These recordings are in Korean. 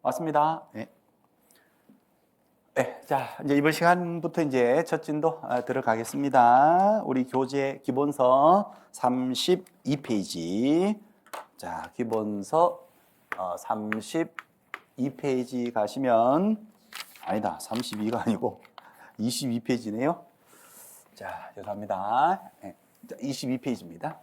맞습니다. 네. 네, 자, 이제 이번 시간부터 이제 첫 진도 들어가겠습니다. 우리 교재 기본서 32페이지. 자, 기본서 32페이지 가시면, 아니다, 32가 아니고 22페이지네요. 자, 죄송합니다. 네, 22페이지입니다.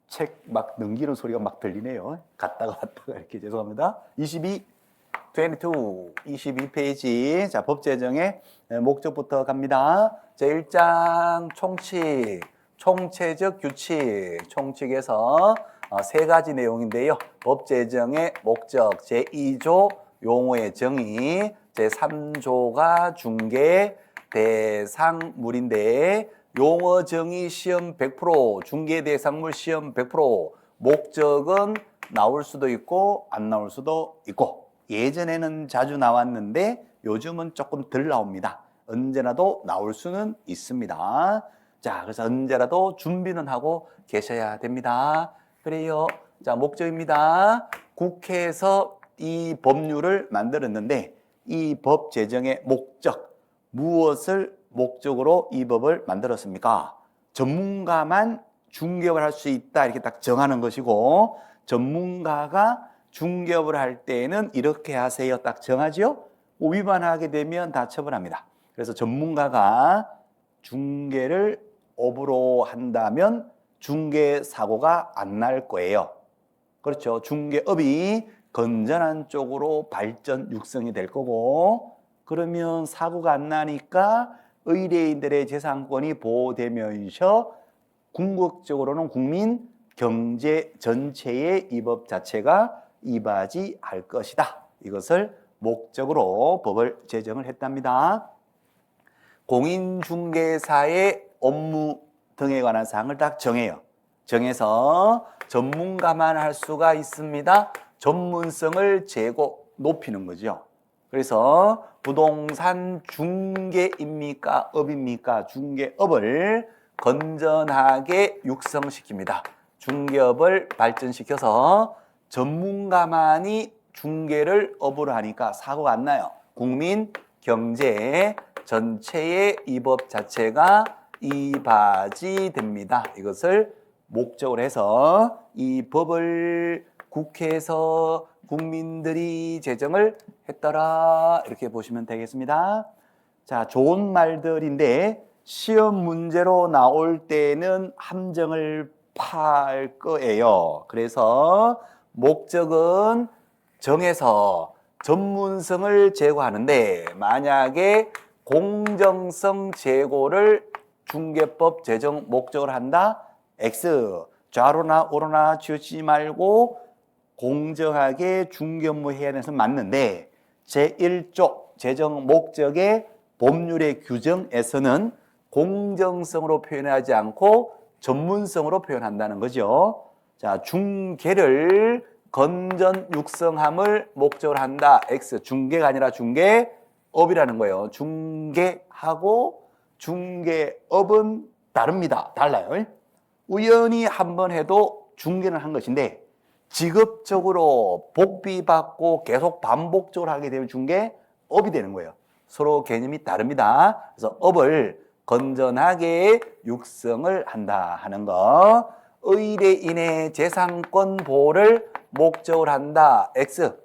책 막 넘기는 소리가 막 들리네요. 갔다가 왔다가 이렇게 죄송합니다. 22페이지. 자, 법제정의 목적부터 갑니다. 제1장 총칙, 총체적 규칙, 총칙에서 세 가지 내용인데요. 법제정의 목적, 제2조 용어의 정의, 제3조가 중개 대상물인데 용어 정의 시험 100%, 중개 대상물 시험 100%, 목적은 나올 수도 있고 안 나올 수도 있고 예전에는 자주 나왔는데 요즘은 조금 덜 나옵니다. 언제라도 나올 수는 있습니다. 자, 그래서 언제라도 준비는 하고 계셔야 됩니다. 그래요. 자, 목적입니다. 국회에서 이 법률을 만들었는데 이 법 제정의 목적, 무엇을 목적으로 이 법을 만들었습니까? 전문가만 중개업을 할 수 있다 이렇게 딱 정하는 것이고 전문가가 중개업을 할 때에는 이렇게 하세요 딱 정하죠? 위반하게 되면 다 처벌합니다. 그래서 전문가가 중개를 업으로 한다면 중개 사고가 안 날 거예요. 그렇죠. 중개업이 건전한 쪽으로 발전 육성이 될 거고 그러면 사고가 안 나니까 의뢰인들의 재산권이 보호되면서 궁극적으로는 국민 경제 전체의 이 법 자체가 이바지할 것이다. 이것을 목적으로 법을 제정을 했답니다. 공인중개사의 업무 등에 관한 사항을 딱 정해요. 정해서 전문가만 할 수가 있습니다. 전문성을 높이는 거죠. 그래서 부동산 중개입니까? 업입니까? 중개업을 건전하게 육성시킵니다. 중개업을 발전시켜서 전문가만이 중개를 업으로 하니까 사고가 안 나요. 국민 경제 전체의 이 법 자체가 이바지됩니다. 이것을 목적으로 해서 이 법을 국회에서 국민들이 제정을 했더라 이렇게 보시면 되겠습니다. 자, 좋은 말들인데 시험 문제로 나올 때는 함정을 팔 거예요. 그래서 목적은 정해서 전문성을 제고하는데 만약에 공정성 제고를 중개법 제정 목적으로 한다? X. 좌로나 우로나 치우치지 말고 공정하게 중개업무 해야 돼서 맞는데 제1조 제정 목적의 법률의 규정에서는 공정성으로 표현하지 않고 전문성으로 표현한다는 거죠. 자, 중개를 건전 육성함을 목적으로 한다. X. 중개가 아니라 중개업이라는 거예요. 중개하고 중개업은 다릅니다. 달라요. 우연히 한번 해도 중개는 한 것인데 직업적으로 복비받고 계속 반복적으로 하게 되면 중개업이 되는 거예요. 서로 개념이 다릅니다. 그래서 업을 건전하게 육성을 한다 하는 거. 의뢰인의 재산권 보호를 목적으로 한다. X.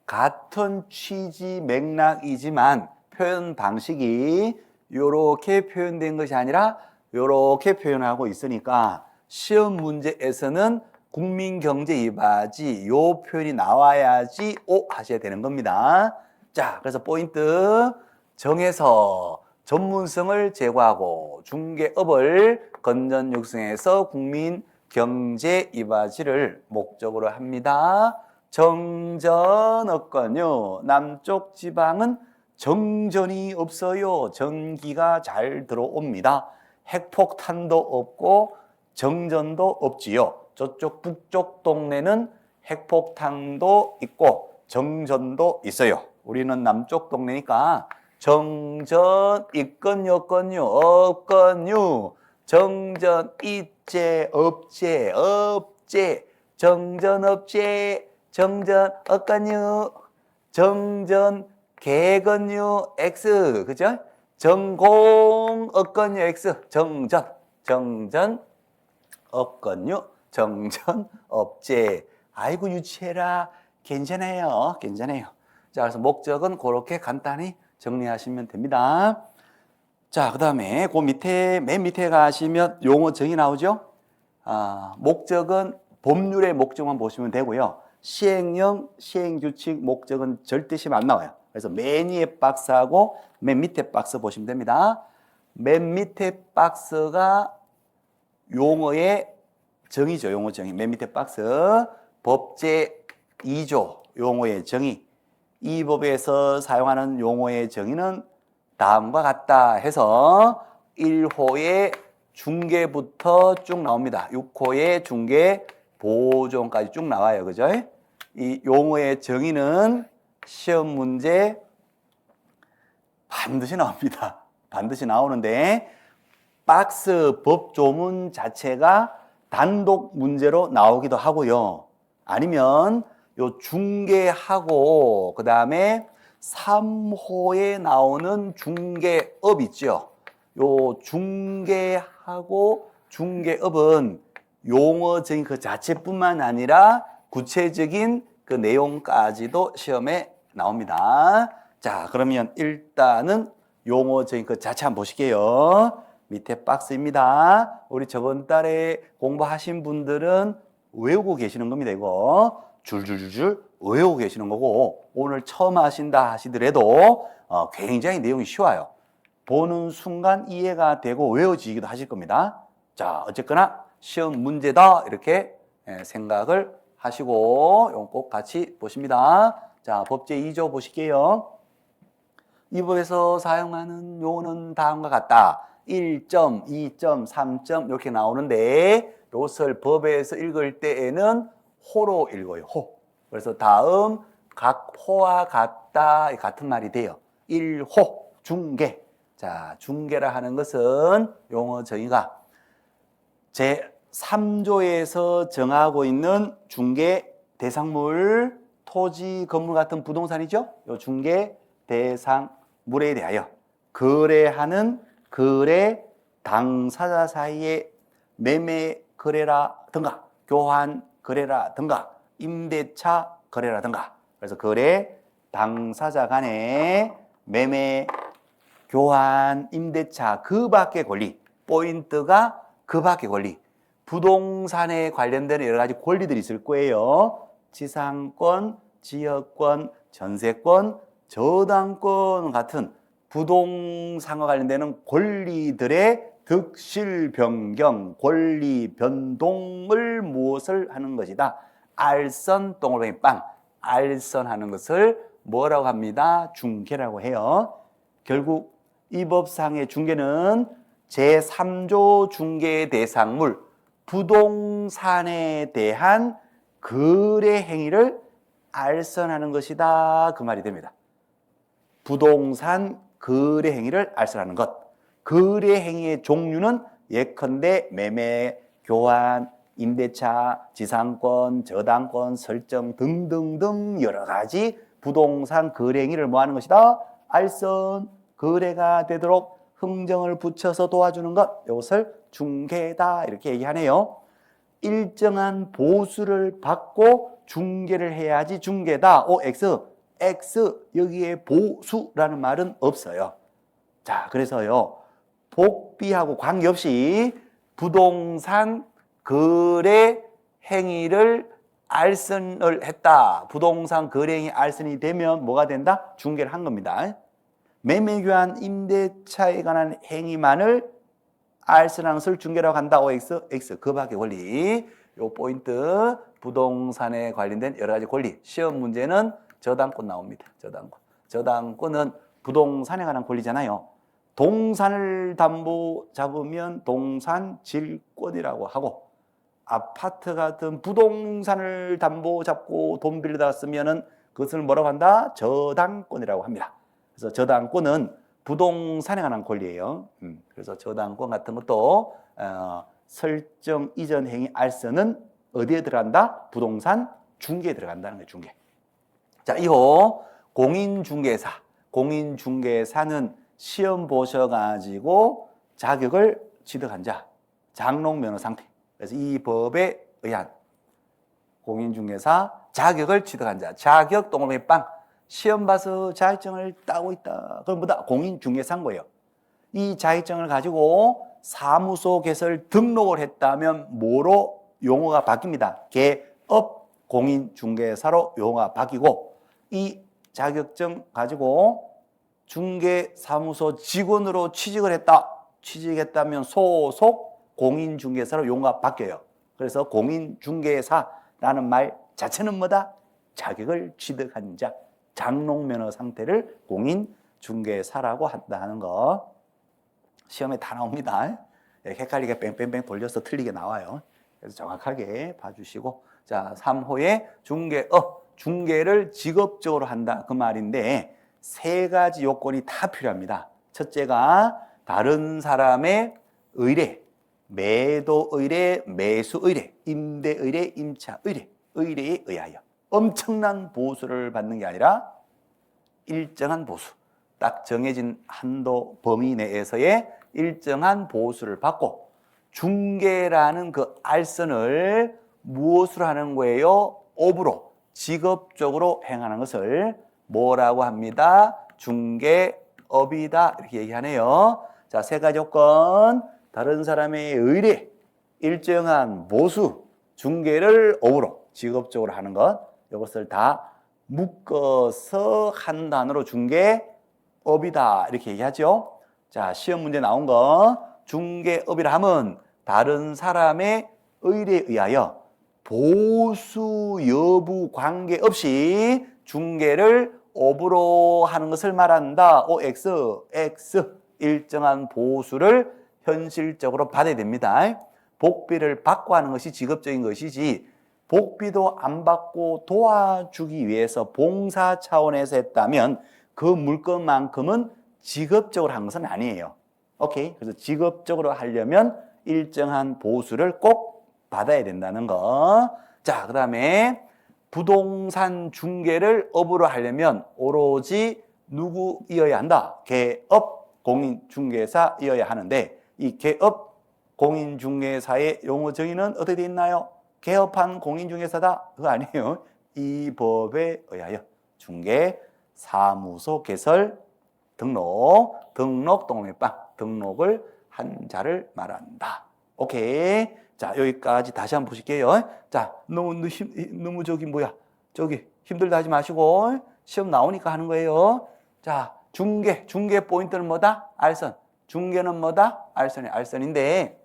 같은 취지 맥락이지만 표현 방식이 이렇게 표현된 것이 아니라 이렇게 표현하고 있으니까 시험 문제에서는 국민경제 이바지 요 표현이 나와야지 오 하셔야 되는 겁니다. 자, 그래서 포인트 정해서 전문성을 제고하고 중개업을 건전 육성해서 국민 경제 이바지를 목적으로 합니다. 정전없거든요. 남쪽 지방은 정전이 없어요. 전기가 잘 들어옵니다. 핵폭탄도 없고 정전도 없지요. 저쪽 북쪽 동네는 핵폭탄도 있고 정전도 있어요. 우리는 남쪽 동네니까 정전 있건요 없건요 없건요 정전 있제 없제 없제 정전 없제 정전 어건유 정전 개건유 X 그죠? 정공 어건유 X 정전 업건유 정전 업제 아이고 유치해라 괜찮아요 자 그래서 목적은 그렇게 간단히 정리하시면 됩니다. 자 그다음에 그 밑에 맨 밑에 가시면 용어 정의 나오죠. 목적은 법률의 목적만 보시면 되고요. 시행령, 시행규칙, 목적은 절대 시험 안 나와요. 그래서 맨 위에 박스하고 맨 밑에 박스 보시면 됩니다. 맨 밑에 박스가 용어의 정의죠. 용어 정의. 맨 밑에 박스. 법제 2조 용어의 정의. 이 법에서 사용하는 용어의 정의는 다음과 같다 해서 1호의 중개부터 쭉 나옵니다. 6호의 중개 보존까지 쭉 나와요. 그죠? 이 용어의 정의는 시험 문제 반드시 나옵니다. 반드시 나오는데 박스 법조문 자체가 단독 문제로 나오기도 하고요. 아니면 요 중개하고 그다음에 3호에 나오는 중개업 있죠. 요 중개하고 중개업은 용어 정의 그 자체뿐만 아니라 구체적인 그 내용까지도 시험에 나옵니다. 자, 그러면 일단은 용어 정의 그 자체 한번 보실게요. 밑에 박스입니다. 우리 저번 달에 공부하신 분들은 외우고 계시는 겁니다. 이거 줄줄줄줄 외우고 계시는 거고 오늘 처음 하신다 하시더라도 굉장히 내용이 쉬워요. 보는 순간 이해가 되고 외워지기도 하실 겁니다. 자, 어쨌거나 시험 문제다 이렇게 생각을 하시고 이거 꼭 같이 보십니다. 자, 법제 2조 보실게요. 이 법에서 사용하는 용어는 다음과 같다. 1점, 2점, 3점 이렇게 나오는데 이것을 법에서 읽을 때에는 호로 읽어요. 호. 그래서 다음 각 호와 같다 같은 말이 돼요. 1호 중개. 자, 중개라 하는 것은 용어 정의가 제3조에서 정하고 있는 중개 대상물, 토지, 건물 같은 부동산이죠. 요 중개 대상물에 대하여 거래하는 거래 당사자 사이의 매매 거래라든가 교환 거래라든가 임대차 거래라든가 그래서 거래 당사자 간의 매매 교환 임대차 그 밖의 권리 포인트가 그 밖의 권리 부동산에 관련된 여러 가지 권리들이 있을 거예요. 지상권, 지역권, 전세권, 저당권 같은 부동산과 관련되는 권리들의 득실 변경, 권리 변동을 무엇을 하는 것이다. 알선 동글뱅이 빵, 알선하는 것을 뭐라고 합니다? 중개라고 해요. 결국 이 법상의 중개는 제3조 중개 대상물, 부동산에 대한 거래 행위를 알선하는 것이다. 그 말이 됩니다. 부동산 거래 행위를 알선하는 것. 거래 행위의 종류는 예컨대 매매, 교환, 임대차, 지상권, 저당권, 설정 등등등 여러 가지 부동산 거래 행위를 뭐 하는 것이다? 알선, 거래가 되도록 흥정을 붙여서 도와주는 것. 이것을 중개다 이렇게 얘기하네요. 일정한 보수를 받고 중개를 해야지 중개다. X 여기에 보수라는 말은 없어요. 자, 그래서요. 복비하고 관계없이 부동산 거래 행위를 알선을 했다. 부동산 거래 행위 알선이 되면 뭐가 된다? 중개를 한 겁니다. 매매 교환 임대차에 관한 행위만을 알선하는 것을 중개라고 한다. X 그 밖의 권리. 요 포인트 부동산에 관련된 여러 가지 권리. 시험 문제는 저당권 나옵니다. 저당권은 부동산에 관한 권리잖아요. 동산을 담보 잡으면 동산질권이라고 하고 아파트 같은 부동산을 담보 잡고 돈 빌려다 쓰면은 그것을 뭐라고 한다? 저당권이라고 합니다. 그래서 저당권은 부동산에 관한 권리예요. 그래서 저당권 같은 것도 설정 이전 행위 알선은 어디에 들어간다? 부동산 중개에 들어간다는 거예요. 중개. 자, 이호 공인중개사. 공인중개사는 시험 보셔가지고 자격을 취득한 자, 장롱면허 상태. 그래서 이 법에 의한 공인중개사 자격을 취득한 자, 자격 동그라미 빵. 시험 봐서 자격증을 따고 있다. 그럼 뭐다? 공인중개사인 거예요. 이 자격증을 가지고 사무소 개설 등록을 했다면 뭐로 용어가 바뀝니다. 개업 공인중개사로 용어가 바뀌고, 이 자격증 가지고 중개사무소 직원으로 취직을 했다. 취직했다면 소속 공인중개사로 용어가 바뀌어요. 그래서 공인중개사라는 말 자체는 뭐다? 자격을 취득한 자, 장롱면허 상태를 공인중개사라고 한다는 거. 시험에 다 나옵니다. 헷갈리게 뺑뺑뺑 돌려서 틀리게 나와요. 그래서 정확하게 봐주시고, 자, 3호의 중개업, 중개를 직업적으로 한다 그 말인데, 세 가지 요건이 다 필요합니다. 첫째가 다른 사람의 의뢰, 매도 의뢰, 매수 의뢰, 임대 의뢰, 임차 의뢰, 의뢰에 의하여 엄청난 보수를 받는 게 아니라 일정한 보수, 딱 정해진 한도 범위 내에서의 일정한 보수를 받고, 중개라는 그 알선을 무엇으로 하는 거예요? 업으로, 직업적으로 행하는 것을 뭐라고 합니다? 중개업이다, 이렇게 얘기하네요. 자, 세 가지 요건, 다른 사람의 의뢰, 일정한 보수, 중개를 업으로, 직업적으로 하는 것, 이것을 다 묶어서 한 단어로 중개업이다, 이렇게 얘기하죠. 자, 시험 문제 나온 거, 중개업이라 하면 다른 사람의 의뢰에 의하여 보수 여부 관계없이 중개를 업으로 하는 것을 말한다. X 일정한 보수를 현실적으로 받아야 됩니다. 복비를 받고 하는 것이 직업적인 것이지, 복비도 안 받고 도와주기 위해서 봉사 차원에서 했다면 그 물건만큼은 직업적으로 한 것은 아니에요. 오케이? 그래서 직업적으로 하려면 일정한 보수를 꼭 받아야 된다는 거. 자, 그 다음에 부동산 중개를 업으로 하려면 오로지 누구이어야 한다? 개업 공인중개사이어야 하는데, 이 개업 공인중개사의 용어 정의는 어떻게 되어 있나요? 개업한 공인중개사다? 그거 아니에요. 이 법에 의하여 중개사무소 개설 등록 동물빵 등록을 한 자를 말한다. 오케이. 자, 여기까지 다시 한번 보실게요. 자, 너무 저기 힘들다 하지 마시고 시험 나오니까 하는 거예요. 자, 중개 포인트는 뭐다? 알선. 중개는 뭐다? 알선인데,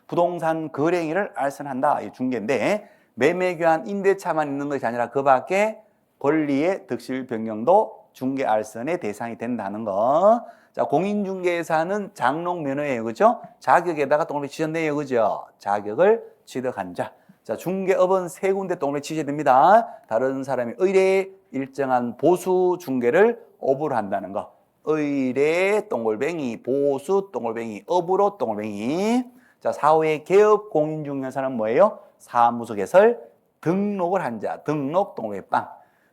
부동산 거래행위를 알선한다. 이 중개인데, 매매 교환 임대차만 있는 것이 아니라 그 밖에 권리의 득실 변경도 중개 알선의 대상이 된다는 거. 자, 공인중개사는 장롱 면허예요. 그죠? 자격에다가 동그라미 치셨네요. 그죠? 자격을 취득한 자. 자, 중개업은 세 군데 동그라미 치셔야 됩니다. 다른 사람의 의뢰, 일정한 보수 중개를 업으로 한다는 거. 의뢰 동글뱅이, 보수 동글뱅이, 업으로 동글뱅이. 자, 4호의 개업 공인중개사는 뭐예요? 사무소 개설 등록을 한 자. 등록 동글뱅이 빵.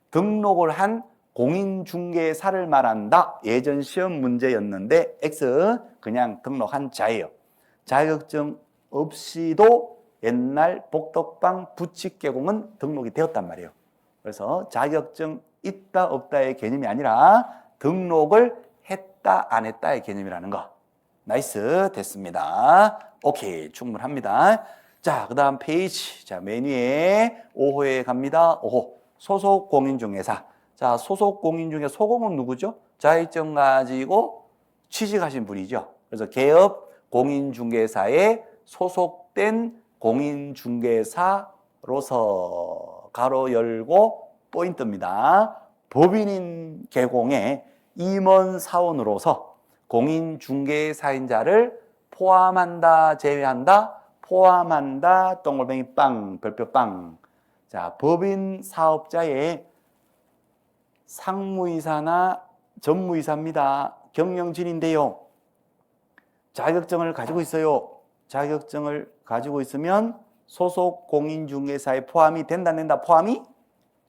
등록을 한 공인중개사를 말한다. 예전 시험 문제였는데 X 그냥 등록한 자예요. 자격증 없이도 옛날 복덕방 부칙계공은 등록이 되었단 말이에요. 그래서 자격증 있다 없다의 개념이 아니라 등록을 했다 안 했다의 개념이라는 거. 나이스, 됐습니다. 오케이, 충분합니다. 자, 그 다음 페이지. 자, 메뉴에 5호에 갑니다. 5호 소속 공인중개사. 자, 소속 공인중개사, 소공은 누구죠? 자격증 가지고 취직하신 분이죠. 그래서 개업 공인중개사에 소속된 공인중개사로서 가로 열고 포인트입니다. 법인인 개공에 임원 사원으로서 공인중개사인 자를 포함한다, 제외한다, 포함한다, 동글뱅이 빵, 별표 빵. 자, 법인 사업자의 상무이사나 전무이사입니다. 경영진인데요. 자격증을 가지고 있어요. 자격증을 가지고 있으면 소속 공인중개사에 포함이 된다, 안 된다? 포함이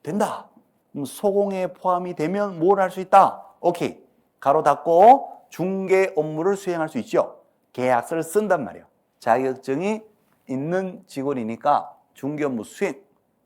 된다. 그럼 소공에 포함이 되면 뭘 할 수 있다? 오케이. 가로 닫고 중개 업무를 수행할 수 있죠. 계약서를 쓴단 말이에요. 자격증이 있는 직원이니까 중개 업무 수행,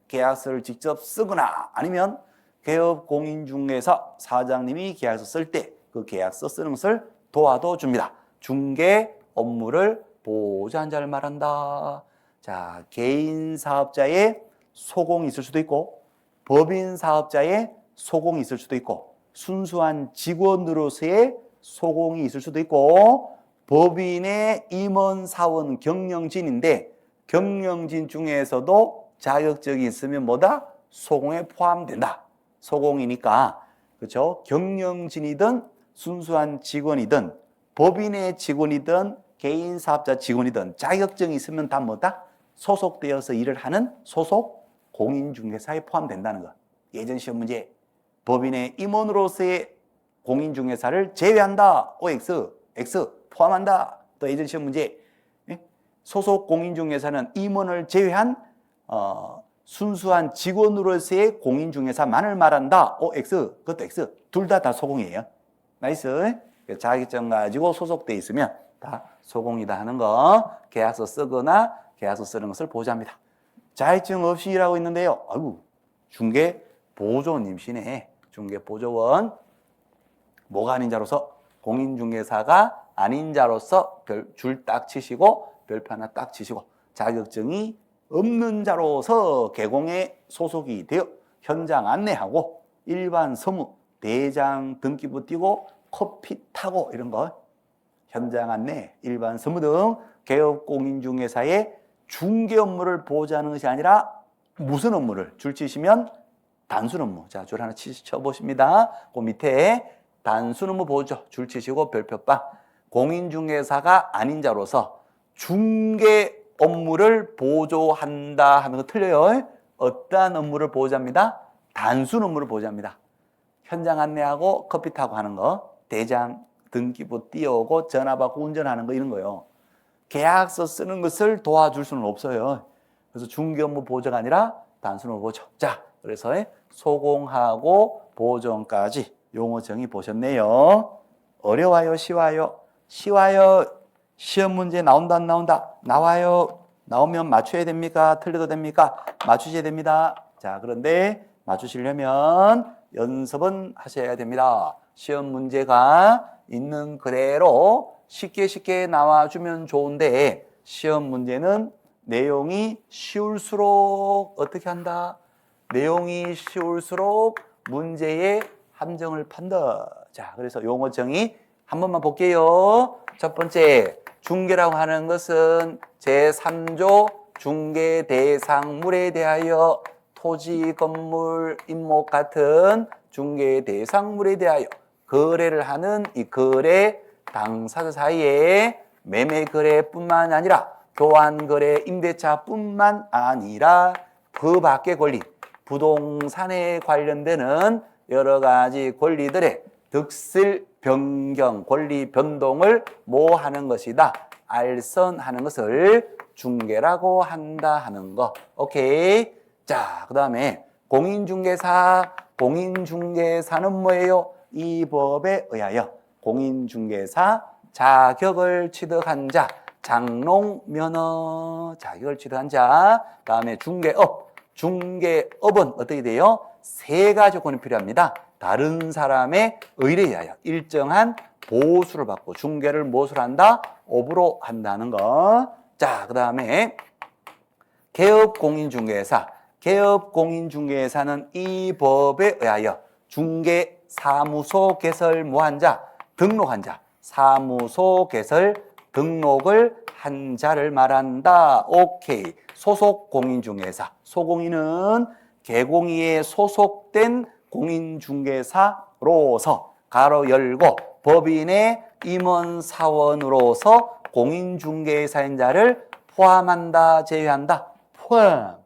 계약서를 직접 쓰거나 아니면 개업 공인중개사 사장님이 계약서 쓸 때 그 계약서 쓰는 것을 도와도 줍니다. 중개 업무를 보조한 자를 말한다. 자, 개인 사업자의 소공이 있을 수도 있고 법인 사업자의 소공이 있을 수도 있고 순수한 직원으로서의 소공이 있을 수도 있고 법인의 임원, 사원, 경영진인데 경영진 중에서도 자격증이 있으면 뭐다? 소공에 포함된다. 소공이니까 그렇죠? 경영진이든 순수한 직원이든 법인의 직원이든 개인 사업자 직원이든 자격증이 있으면 다 뭐다? 소속되어서 일을 하는 소속 공인중개사에 포함된다는 거. 예전 시험 문제 법인의 임원으로서의 공인중개사를 제외한다. OX, X 포함한다. 또 예전 시험 문제 소속 공인중개사는 임원을 제외한 순수한 직원으로서의 공인중개사만을 말한다. OX, 그것도 X. 둘 다 소공이에요. 나이스. 자격증 가지고 소속돼 있으면 다 소공이다 하는 거. 계약서 쓰거나 계약서 쓰는 것을 보조합니다. 자격증 없이 일하고 있는데요. 아이고, 중개 보조님이시네. 중개 보조원. 뭐가 아닌 자로서? 공인중개사가 아닌 자로서 줄 딱 치시고 별표 하나 딱 치시고 자격증이 없는 자로서 개공에 소속이 되어 현장 안내하고 일반 서무, 대장 등기부 띄고 커피 타고 이런 거 현장 안내, 일반 서무 등 개업 공인중개사의 중개 업무를 보조하는 것이 아니라 무슨 업무를 줄 치시면 단순 업무. 자, 줄 하나 쳐보십니다. 그 밑에 단순 업무 보조 줄 치시고 별표빵. 공인중개사가 아닌 자로서 중개 업무를 보조한다 하는 거 틀려요. 어떠한 업무를 보조합니다? 단순 업무를 보조합니다. 현장 안내하고 커피 타고 하는 거, 대장 등기부 띄우고 전화 받고 운전하는 거 이런 거요. 계약서 쓰는 것을 도와줄 수는 없어요. 그래서 중개 업무 보조가 아니라 단순 업무 보조. 자, 그래서 소공하고 보조까지 용어 정의 보셨네요. 어려워요, 쉬워요? 쉬워요. 시험 문제 나온다, 안 나온다? 나와요. 나오면 맞춰야 됩니까? 틀려도 됩니까? 맞추셔야 됩니다. 자, 그런데 맞추시려면 연습은 하셔야 됩니다. 시험 문제가 있는 그대로 쉽게 나와주면 좋은데 시험 문제는 내용이 쉬울수록 어떻게 한다? 내용이 쉬울수록 문제의 함정을 판다. 자, 그래서 용어 정의 한 번만 볼게요. 첫 번째, 중개라고 하는 것은 제3조 중개 대상물에 대하여 토지, 건물, 임목 같은 중개 대상물에 대하여 거래를 하는 이 거래 당사자 사이에 매매 거래뿐만 아니라 교환 거래 임대차뿐만 아니라 그 밖의 권리, 부동산에 관련되는 여러 가지 권리들의 득실 변경, 권리 변동을 뭐 하는 것이다? 알선하는 것을 중개라고 한다 하는 거. 오케이. 자, 그 다음에 공인중개사는 뭐예요? 이 법에 의하여 공인중개사 자격을 취득한 자, 장롱면허 자격을 취득한 자, 그 다음에 중개업은 어떻게 돼요? 세 가지 조건이 필요합니다. 다른 사람의 의뢰에 의하여 일정한 보수를 받고 중개를 무엇으로 한다? 업으로 한다는 거. 자, 그 다음에 개업공인중개사. 개업공인중개사는 이 법에 의하여 중개사무소 개설 뭐한 자? 등록한 자. 사무소 개설 등록을 한 자를 말한다. 오케이. 소속 공인중개사. 소공인은 개공위에 소속된 공인중개사로서 가로 열고 법인의 임원 사원으로서 공인중개사인 자를 포함한다, 제외한다. 포함.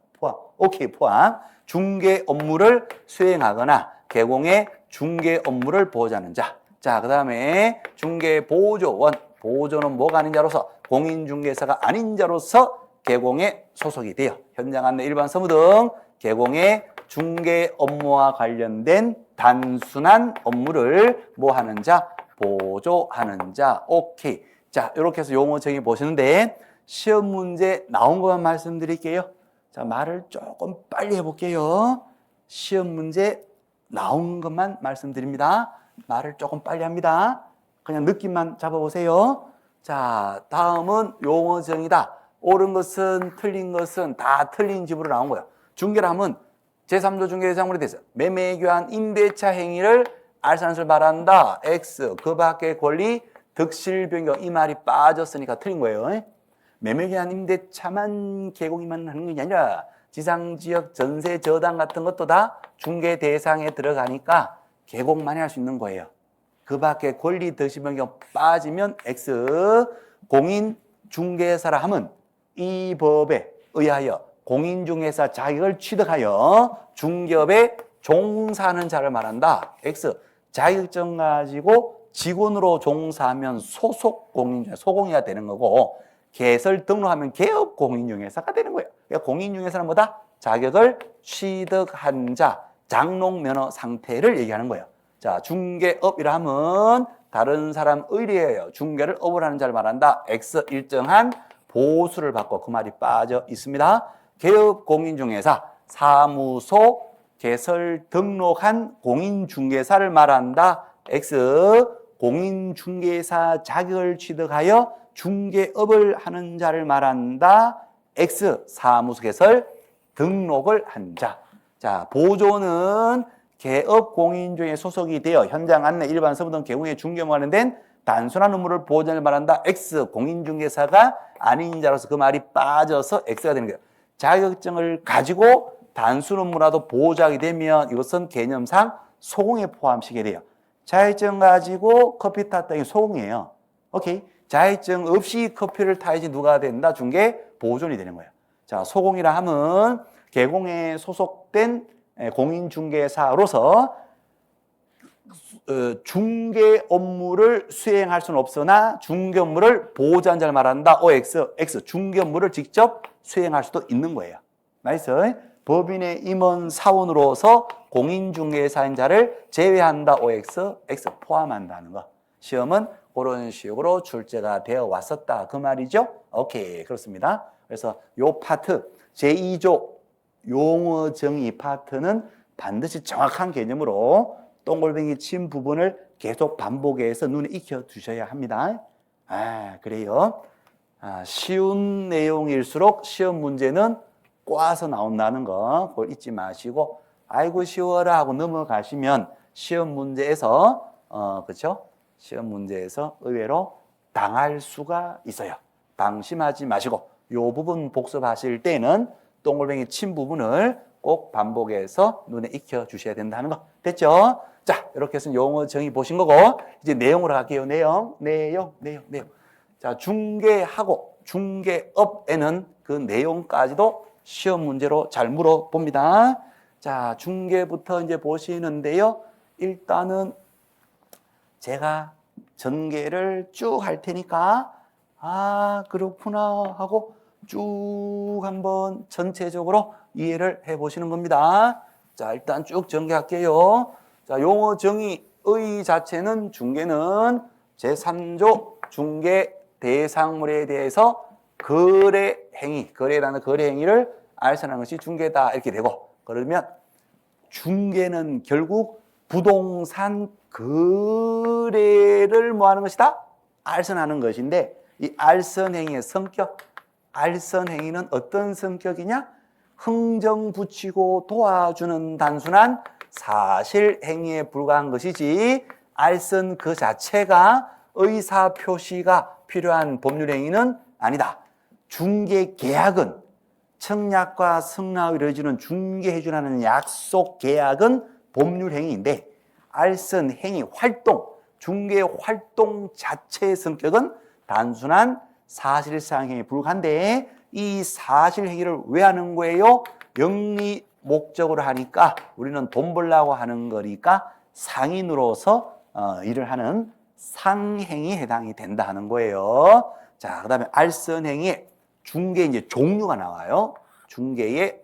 오케이, 포함. 중개 업무를 수행하거나 개공의 중개 업무를 보조하는 자. 자, 그 다음에 중개 보조원. 보조는 뭐가 아닌 자로서 공인중개사가 아닌 자로서 개공에 소속이 돼요. 현장 안내, 일반 서무 등 개공의 중개 업무와 관련된 단순한 업무를 뭐 하는 자? 보조하는 자. 오케이. 자, 이렇게 해서 용어 정의 보시는데 시험 문제 나온 것만 말씀드릴게요. 자, 말을 조금 빨리 해볼게요. 시험 문제 나온 것만 말씀드립니다. 말을 조금 빨리 합니다. 그냥 느낌만 잡아보세요. 자, 다음은 용어 정의다. 옳은 것은 틀린 것은 다 틀린 집으로 나온 거예요. 중개를 하면 제3조 중개대상물에 대해서 매매 교환 임대차 행위를 알선을 말한다. X 그 밖의 권리 득실 변경 이 말이 빠졌으니까 틀린 거예요. 매매 교환 임대차만 개공이만 하는 게 아니라 지상지역 전세 저당 같은 것도 다 중개 대상에 들어가니까 개공만 할 수 있는 거예요. 그 밖에 권리 득실 변경 빠지면 X 공인중개사라 하면 이 법에 의하여 공인중개사 자격을 취득하여 중개업에 종사하는 자를 말한다. X 자격증 가지고 직원으로 종사하면 소속 공인중개사, 소공이가 되는 거고 개설 등록하면 개업 공인중개사가 되는 거예요. 그러니까 공인중개사는 뭐다? 자격을 취득한 자, 장롱 면허 상태를 얘기하는 거예요. 자, 중개업이라 하면 다른 사람 의뢰하여 중개를 업을 하는 자를 말한다. X 일정한 보수를 받고 그 말이 빠져 있습니다. 개업 공인중개사, 사무소 개설 등록한 공인중개사를 말한다. X 공인중개사 자격을 취득하여 중개업을 하는 자를 말한다. X 사무소 개설 등록을 한 자. 자, 보조는 개업 공인중에 소속이 되어 현장 안내, 일반 서무 등 개공의 중개업과 관련된 단순한 업무를 보조를 말한다. X 공인중개사가 아닌 자로서 그 말이 빠져서 X가 되는 거예요. 자격증을 가지고 단순 업무라도 보조하게 되면 이것은 개념상 소공에 포함시게 돼요. 자격증 가지고 커피 탔다 이게 소공이에요. 오케이. 자격증 없이 커피를 타야지 누가 된다? 중개 보존이 되는 거예요. 자, 소공이라 하면 개공에 소속된 공인중개사로서 중개 업무를 수행할 수는 없으나 중개 업무를 보조한 자를 말한다. OX, X 중개 업무를 직접 수행할 수도 있는 거예요. 나이스. 법인의 임원 사원으로서 공인중개사인 자를 제외한다. OX, X 포함한다는 거. 시험은 그런 식으로 출제가 되어 왔었다. 그 말이죠. 오케이, 그렇습니다. 그래서 요 파트 제2조 용어 정의 파트는 반드시 정확한 개념으로 동글뱅이 친 부분을 계속 반복해서 눈에 익혀 두셔야 합니다. 그래요. 쉬운 내용일수록 시험 문제는 꼬아서 나온다는 거 그걸 잊지 마시고 아이고 쉬워라 하고 넘어가시면 시험 문제에서 그렇죠? 시험 문제에서 의외로 당할 수가 있어요. 방심하지 마시고 이 부분 복습하실 때는 동글뱅이 친 부분을 꼭 반복해서 눈에 익혀 주셔야 된다는 거 됐죠? 자, 이렇게 해서 용어 정의 보신 거고 이제 내용으로 갈게요. 내용. 자, 중개하고 중개업에는 그 내용까지도 시험 문제로 잘 물어봅니다. 자, 중개부터 이제 보시는데요. 일단은 제가 전개를 쭉 할 테니까 그렇구나 하고 쭉 한번 전체적으로 이해를 해 보시는 겁니다. 자, 일단 쭉 전개할게요. 자, 용어 정의의 자체는 중개는 제3조 중개 대상물에 대해서 거래 행위, 거래라는 거래 행위를 알선하는 것이 중개다 이렇게 되고 그러면 중개는 결국 부동산 거래를 뭐 하는 것이다? 알선하는 것인데 이 알선 행위의 성격, 알선 행위는 어떤 성격이냐? 흥정 붙이고 도와주는 단순한 사실 행위에 불과한 것이지 알선 그 자체가 의사 표시가 필요한 법률 행위는 아니다. 중개 계약은 청약과 승낙을 이루어지는 중개해 주라는 약속 계약은 법률 행위인데 알선 행위 활동, 중개 활동 자체의 성격은 단순한 사실상 행위에 불과한데 이 사실 행위를 왜 하는 거예요? 영리 목적으로 하니까 우리는 돈 벌려고 하는 거니까 상인으로서 일을 하는 상행위에 해당이 된다 하는 거예요. 자, 그 다음에 알선 행위의 중개 이제 종류가 나와요. 중개의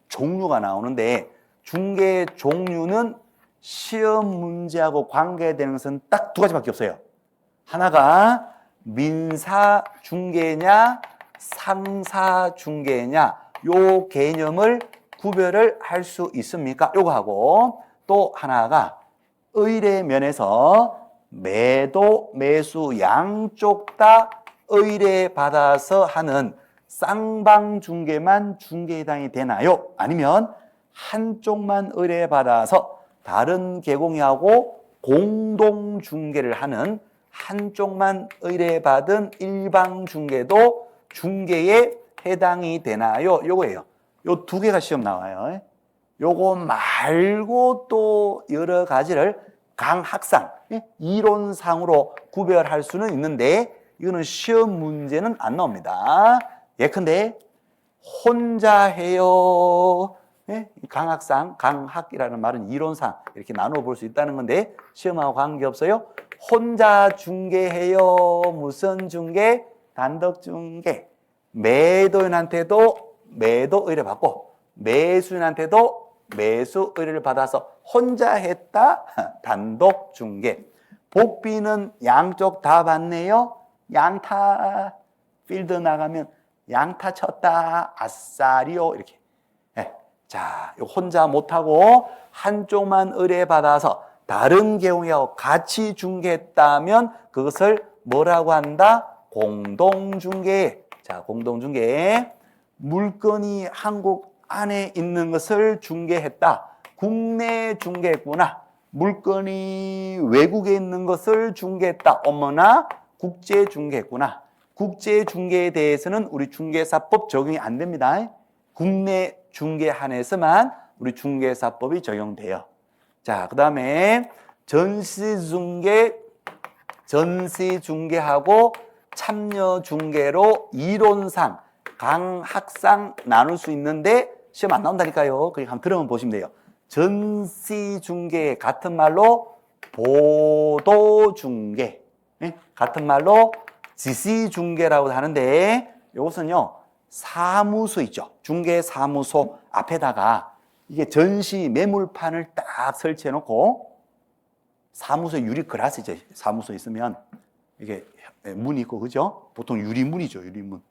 종류가 나오는데 중개 종류는 시험 문제하고 관계되는 것은 딱 두 가지밖에 없어요. 하나가 민사 중개냐 상사 중개냐 요 개념을 구별을 할 수 있습니까? 요거 하고 또 하나가 의뢰 면에서 매도 매수 양쪽 다 의뢰 받아서 하는 쌍방 중개만 중개에 해당이 되나요? 아니면 한쪽만 의뢰 받아서 다른 개공이하고 공동 중개를 하는 한쪽만 의뢰받은 일방 중개도 중개에 해당이 되나요? 요거예요. 요 두 개가 시험 나와요. 요거 말고 또 여러 가지를 강학상, 이론상으로 구별할 수는 있는데 이거는 시험 문제는 안 나옵니다. 예컨대 혼자 해요. 강학상, 강학이라는 말은 이론상 이렇게 나누어 볼 수 있다는 건데 시험하고 관계없어요. 혼자 중개해요. 무슨 중개? 단독 중개. 매도인한테도 매도 의뢰받고 매수인한테도 매수 의뢰를 받아서 혼자 했다. 단독 중개. 복비는 양쪽 다 받네요. 양타. 필드 나가면 양타 쳤다. 아싸리요. 이렇게. 자, 혼자 못하고 한쪽만 의뢰받아서 다른 개공하고 같이 중개했다면 그것을 뭐라고 한다? 공동중개. 자, 공동중개. 물건이 한국 안에 있는 것을 중개했다. 국내 중개했구나. 물건이 외국에 있는 것을 중개했다. 어머나 국제 중개했구나. 국제 중개에 대해서는 우리 중개사법 적용이 안 됩니다. 국내 중개 한해서만 우리 중개사법이 적용돼요. 자, 그 다음에 전시중개하고 참여중개로 이론상, 강학상 나눌 수 있는데 시험 안 나온다니까요. 그러니까 한번 들어보면 보시면 돼요. 전시중개 같은 말로 보도중개, 같은 말로 지시중개라고 하는데 이것은요. 사무소 있죠. 중개사무소 앞에다가 이게 전시 매물판을 딱 설치해 놓고 사무소에 유리 글라스 이제 사무소 있으면 이게 문이 있고 그죠? 보통 유리문이죠. 유리문.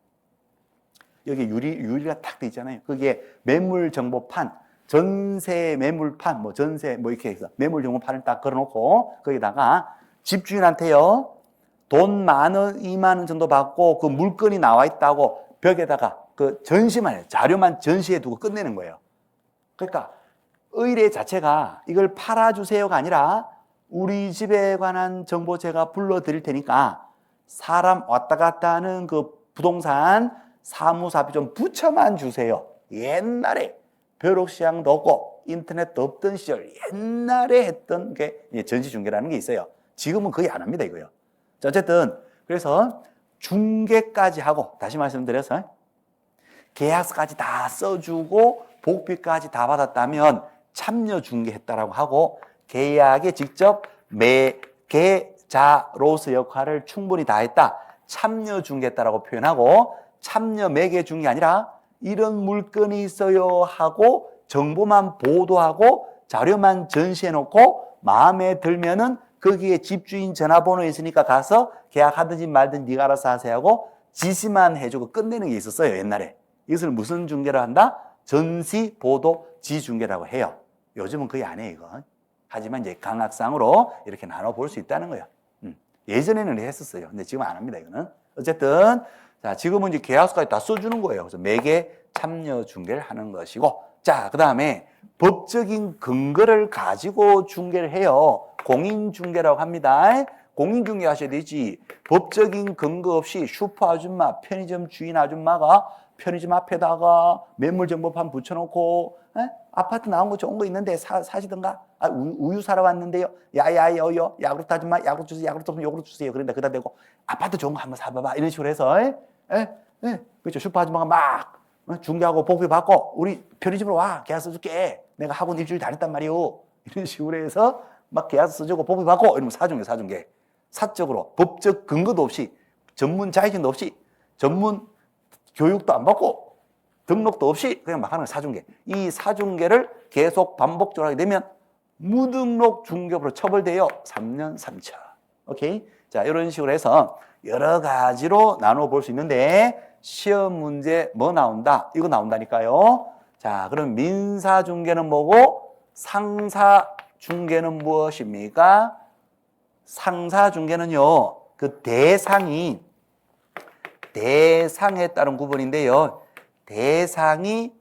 여기 유리가 딱 돼 있잖아요. 거기에 매물 정보판, 전세 매물판, 전세 이렇게 해서 매물 정보판을 딱 걸어 놓고 거기다가 집주인한테요. 돈 10,000원, 20,000원 정도 받고 그 물건이 나와 있다고 벽에다가 그 전시만 해요. 자료만 전시해 두고 끝내는 거예요. 그러니까 의뢰 자체가 이걸 팔아주세요가 아니라 우리 집에 관한 정보 제가 불러드릴 테니까 사람 왔다 갔다 하는 그 부동산 사무소 앞에 좀 붙여만 주세요. 옛날에 벼룩시장도 없고 인터넷도 없던 시절 옛날에 했던 게 전시중개라는 게 있어요. 지금은 거의 안 합니다, 이거요. 자, 어쨌든 그래서 중개까지 하고 다시 말씀드려서 계약서까지 다 써주고 복비까지 다 받았다면 참여중개했다라고 하고 계약에 직접 매개자로서 역할을 충분히 다했다. 참여중개했다라고 표현하고 참여 매개중이 아니라 이런 물건이 있어요 하고 정보만 보도하고 자료만 전시해놓고 마음에 들면은 거기에 집주인 전화번호 있으니까 가서 계약하든지 말든지 네가 알아서 하세요 하고 지시만 해주고 끝내는 게 있었어요. 옛날에. 이것을 무슨 중개를 한다? 전시, 보도, 지중개라고 해요. 요즘은 거의 안 해요, 이거. 하지만 이제 강학상으로 이렇게 나눠볼 수 있다는 거예요. 예전에는 했었어요. 근데 지금 안 합니다, 이거는. 어쨌든, 자, 지금은 이제 계약서까지 다 써주는 거예요. 그래서 매개 참여 중개를 하는 것이고. 자, 그 다음에 법적인 근거를 가지고 중개를 해요. 공인중개라고 합니다. 공인중개 하셔야 되지. 법적인 근거 없이 슈퍼 아줌마, 편의점 주인 아줌마가 편의점 앞에다가 매물정보판 붙여놓고 아파트 나온 거 좋은 거 있는데 사시던가? 우유 사러 왔는데요. 야야여여 야구르트 아줌마 야구르트 주세요. 야구르트 없으면 요구르트 주세요. 그런데 그다 대고 아파트 좋은 거 한번 사봐봐. 이런 식으로 해서 그렇죠. 슈퍼 아줌마가 막 중개하고 복비 받고 우리 편의점으로 와. 계약서 줄게. 내가 학원 일주일 다녔단 말이오. 이런 식으로 해서 막 계약서 써주고 복비 받고 이러면 사중개. 사적으로 법적 근거도 없이 전문 자격증도 없이 전문 교육도 안 받고 등록도 없이 그냥 막 하는 사중개. 이 사중개를 계속 반복적으로 하게 되면 무등록 중개업으로 처벌돼요. 3년 3차. 오케이? 자, 이런 식으로 해서 여러 가지로 나눠 볼 수 있는데 시험 문제 뭐 나온다? 이거 나온다니까요. 자, 그럼 민사중개는 뭐고 상사중개는 무엇입니까? 상사중개는요, 그 대상에 따른 구분인데요. 대상이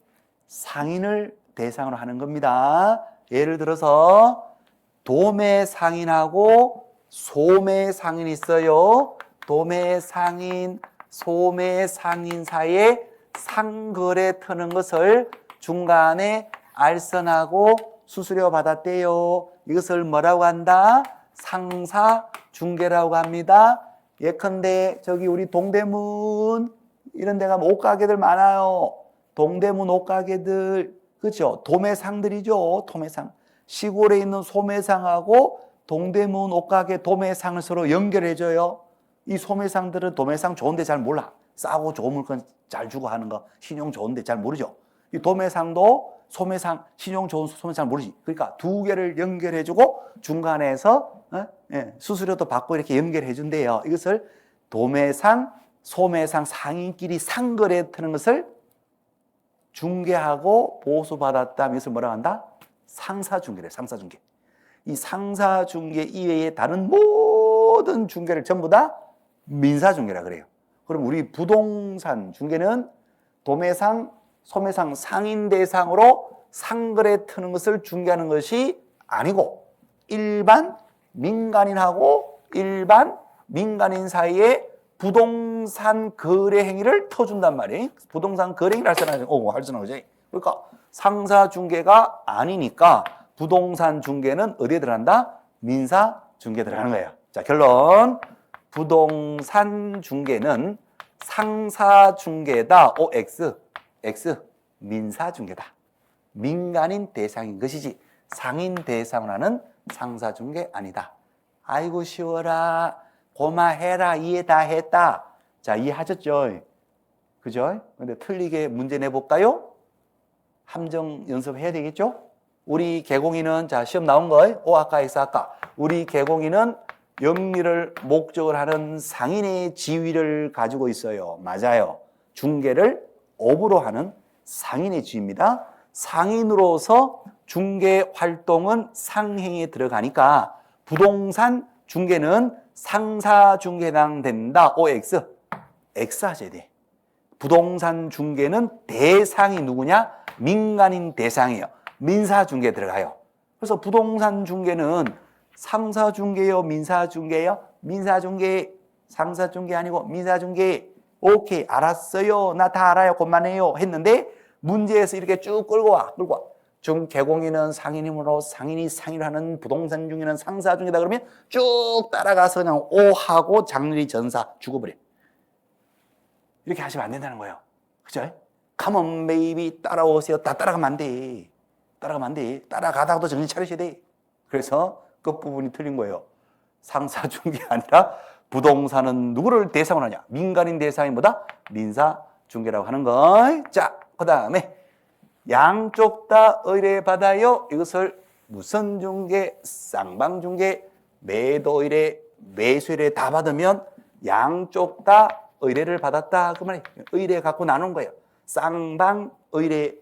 상인을 대상으로 하는 겁니다. 예를 들어서 도매상인하고 소매상인이 있어요. 도매상인, 소매상인 사이에 상거래 트는 것을 중간에 알선하고 수수료 받았대요. 이것을 뭐라고 한다? 상사중개라고 합니다. 예컨대 저기 우리 동대문 이런 데 가면 옷가게들 많아요. 동대문 옷가게들, 그렇죠? 도매상들이죠. 도매상. 시골에 있는 소매상하고 동대문 옷가게 도매상을 서로 연결해줘요. 이 소매상들은 도매상 좋은데 잘 몰라. 싸고 좋은 물건 잘 주고 하는 거 신용 좋은데 잘 모르죠. 이 도매상도 소매상, 신용 좋은 소매상 모르지. 그러니까 두 개를 연결해주고 중간에서 수수료도 받고 이렇게 연결해준대요. 이것을 도매상, 소매상 상인끼리 상거래 트는 것을 중개하고 보수받았다면 이것을 뭐라고 한다? 상사중개래. 상사중개. 이 상사중개 이외에 다른 모든 중개를 전부 다 민사중개라 그래요. 그럼 우리 부동산 중개는 도매상, 소매상 상인 대상으로 상거래 트는 것을 중개하는 것이 아니고 일반 민간인하고 일반 민간인 사이에 부동산 거래 행위를 터준단 말이에요. 부동산 거래 행위를 할수는 거지. 그러니까 상사중개가 아니니까 부동산 중개는 어디에 들어간다? 민사중개에 들어가는 거예요. 자, 결론. 부동산 중개는 상사중개다. OX. X. 민사중개다. 민간인 대상인 것이지 상인 대상으로 하는 상사중개 아니다. 아이고 쉬워라. 고마해라. 이해 다 했다. 자, 이해하셨죠? 그죠? 근데 틀리게 문제 내볼까요? 함정 연습해야 되겠죠? 우리 개공인은, 자, 시험 나온 거예요. 오아까, X아까. 우리 개공인은 영리를 목적을 하는 상인의 지위를 가지고 있어요. 맞아요. 중개를 업으로 하는 상인의 지위입니다. 상인으로서 중개 활동은 상행에 들어가니까 부동산 중개는 상사중개에 해당된다. OX. X 하셔야 돼. 부동산 중개는 대상이 누구냐? 민간인 대상이에요. 민사중개에 들어가요. 그래서 부동산 중개는 상사중개요, 민사중개요? 민사중개, 상사중개 아니고 민사중개. 오케이, 알았어요. 나 다 알아요. 그만해요. 했는데 문제에서 이렇게 쭉 끌고 와. 개공인은 상인이므로 상인이 상인을 하는 부동산 중개는 상사중개다 그러면 쭉 따라가서 그냥 오하고 장르리 전사 죽어버려. 이렇게 하시면 안 된다는 거예요. 그죠? Come on, baby. 따라오세요. 다 따라가면 안 돼. 따라가다가도 정신 차리셔야 돼. 그래서 끝부분이 틀린 거예요. 상사중개 아니라 부동산은 누구를 대상으로 하냐? 민간인 대상이 뭐다? 민사중개라고 하는 거. 자, 그 다음에 양쪽 다 의뢰받아요. 이것을 무선 중개, 쌍방 중개, 매도 의뢰, 매수 의뢰 다 받으면 양쪽 다 의뢰를 받았다. 그 말이에요. 의뢰 갖고 나눈 거예요. 쌍방 의뢰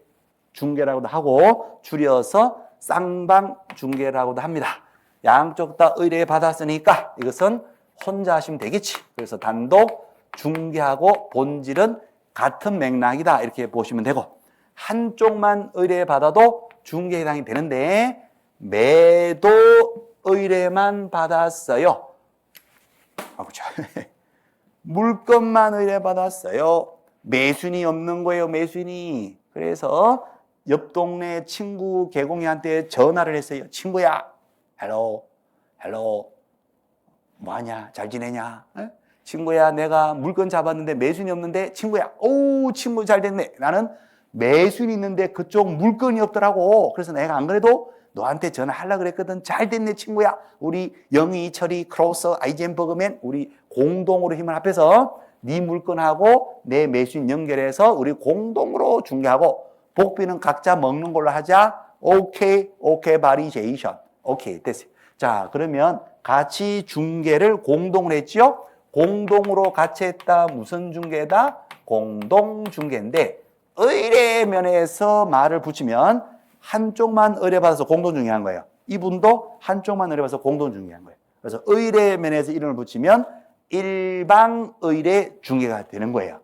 중개라고도 하고 줄여서 쌍방 중개라고도 합니다. 양쪽 다 의뢰 받았으니까 이것은 혼자 하시면 되겠지. 그래서 단독 중개하고 본질은 같은 맥락이다. 이렇게 보시면 되고 한쪽만 의뢰 받아도 중개에 해당이 되는데 매도 의뢰만 받았어요. 그렇죠. 물건만 의뢰 받았어요. 매수인이 없는 거예요. 매수인이. 그래서 옆 동네 친구 개공이한테 전화를 했어요. 친구야, 헬로 뭐하냐? 잘 지내냐? 친구야, 내가 물건 잡았는데 매수인이 없는데 친구야, 오, 친구 잘 됐네. 나는 매수인이 있는데 그쪽 물건이 없더라고. 그래서 내가 안 그래도 너한테 전화하려고 그랬거든. 잘 됐네, 친구야. 우리 영희, 철이, 크로스, 아이젠버그맨 우리 공동으로 힘을 합해서 네 물건하고 내 매수인 연결해서 우리 공동으로 중개하고 복비는 각자 먹는 걸로 하자. 오케이, 바리제이션. 오케이, 됐어요. 자, 그러면 같이 중개를 공동으로 했죠? 공동으로 같이 했다. 무슨 중개다? 공동중개인데 의뢰면에서 말을 붙이면 한쪽만 의뢰받아서 공동중개한 거예요. 이분도 한쪽만 의뢰받아서 공동중개한 거예요. 그래서 의뢰면에서 이름을 붙이면 일방의뢰중개가 되는 거예요.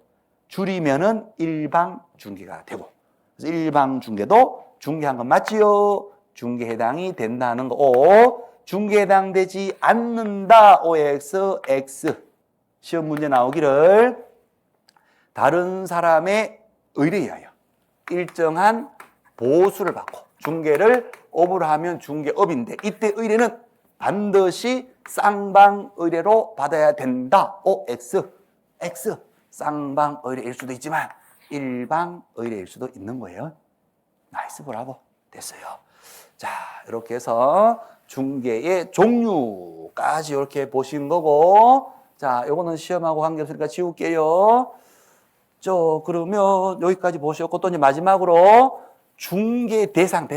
줄이면은 일방중개가 되고. 그래서 일방중개도 중개한 건 맞지요? 중개 해당이 된다는 거. O. 중개 해당되지 않는다. OX, X. 시험 문제 나오기를 다른 사람의 의뢰에 의하여 일정한 보수를 받고 중개를 업으로 하면 중개업인데 이때 의뢰는 반드시 쌍방 의뢰로 받아야 된다. OX, X. 쌍방 의뢰일 수도 있지만 일방 의뢰일 수도 있는 거예요. 나이스, 브라보. 됐어요. 자, 이렇게 해서 중개의 종류까지 이렇게 보신 거고, 자, 요거는 시험하고 관계없으니까 지울게요. 그러면 여기까지 보셨고, 또 이제 마지막으로 중개 대상.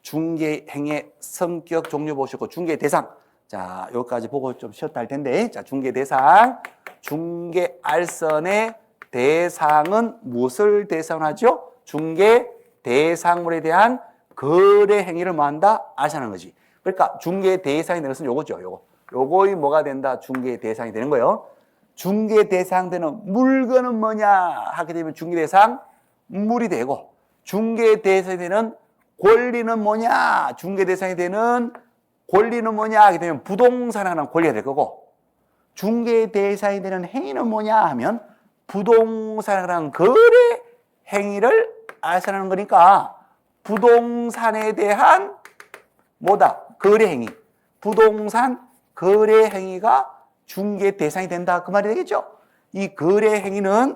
중개 행의 성격 종류 보셨고, 중개 대상. 자, 여기까지 보고 좀 쉬었다 할 텐데, 자, 중개 대상. 중개 알선의 대상은 무엇을 대상하죠? 중개 대상물에 대한 거래 행위를 뭐 한다? 알선하는 거지. 그러니까 중개 대상이 되는 것은 요거죠. 요거의 뭐가 된다? 중개 대상이 되는 거예요. 중개 대상 되는 물건은 뭐냐 하게 되면 중개 대상 물이 되고, 중개 대상이 되는 권리는 뭐냐? 중개 대상이 되는 권리는 뭐냐 하게 되면 부동산에 관한 권리가 될 거고, 중개 대상이 되는 행위는 뭐냐 하면 부동산에 관한 거래 행위를 알선하는 거니까 부동산에 대한 뭐다? 거래 행위. 부동산 거래 행위가 중개 대상이 된다. 그 말이 되겠죠? 이 거래 행위는,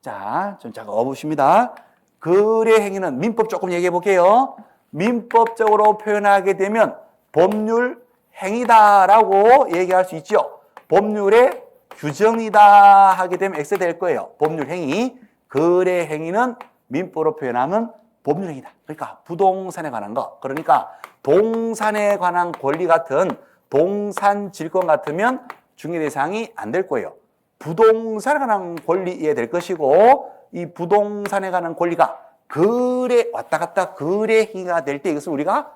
자, 좀 잠깐 어보십니다. 거래 행위는 민법 조금 얘기해 볼게요. 민법적으로 표현하게 되면 법률 행위다라고 얘기할 수 있죠. 법률의 규정이다 하게 되면 X 될 거예요. 법률 행위. 거래 행위는 민법으로 표현하면 법률 행위다. 그러니까 부동산에 관한 거. 그러니까 동산에 관한 권리 같은 동산 질권 같으면 중개 대상이 안 될 거예요. 부동산에 관한 권리에 될 것이고, 이 부동산에 관한 권리가 거래 왔다 갔다 거래 행위가 될 때 이것을 우리가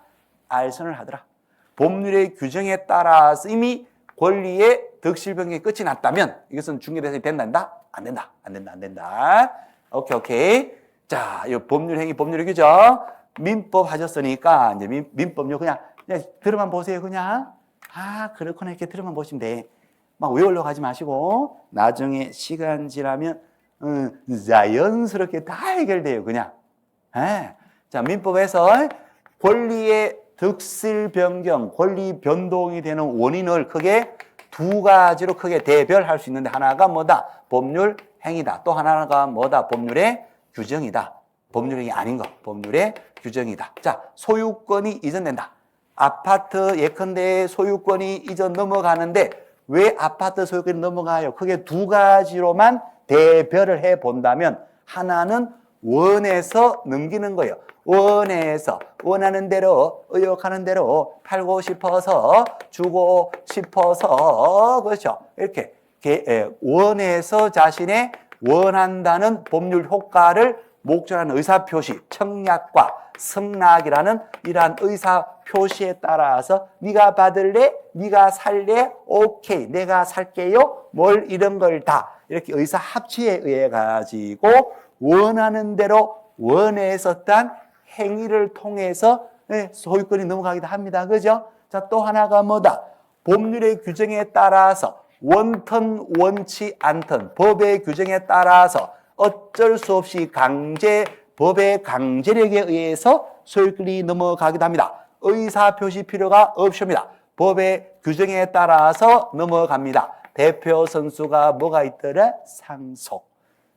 알선을 하더라. 법률의 규정에 따라서 이미 권리의 득실 변경이 끝이 났다면 이것은 중개 대상이 된다? 안 된다. 오케이. 자, 이 법률 행위, 법률의 규정. 민법 하셨으니까 이제 민법요 그냥 들어만 보세요. 그냥. 그렇구나. 이렇게 들어만 보시면 돼. 막 외우려고 하지 마시고 나중에 시간 지나면 자연스럽게 다 해결돼요. 그냥. 자, 민법에서 권리의 득실 변경, 권리 변동이 되는 원인을 크게 두 가지로 크게 대별할 수 있는데, 하나가 뭐다? 법률 행위다. 또 하나가 뭐다? 법률의 규정이다. 법률 행위 아닌 거. 법률의 규정이다. 자, 소유권이 이전된다. 아파트 예컨대 소유권이 이전 넘어가는데 왜 아파트 소유권이 넘어가요? 크게 두 가지로만 대별을 해 본다면, 하나는 원에서 넘기는 거예요. 원에서 원하는 대로 의욕하는 대로 팔고 싶어서 주고 싶어서, 그렇죠? 이렇게 원에서 자신의 원한다는 법률 효과를 목적하는 의사표시, 청약과 승낙이라는 이러한 의사표시에 따라서 네가 받을래? 네가 살래? 오케이, 내가 살게요. 뭘 이런 걸 다 이렇게 의사합치에 의해 가지고 원하는 대로 원에서 딴 행위를 통해서 소유권이 넘어가기도 합니다. 그죠? 자, 또 하나가 뭐다? 법률의 규정에 따라서 원턴 원치 않던 법의 규정에 따라서 어쩔 수 없이 법의 강제력에 의해서 소유권이 넘어가기도 합니다. 의사표시 필요가 없습니다. 법의 규정에 따라서 넘어갑니다. 대표 선수가 뭐가 있더라? 상속.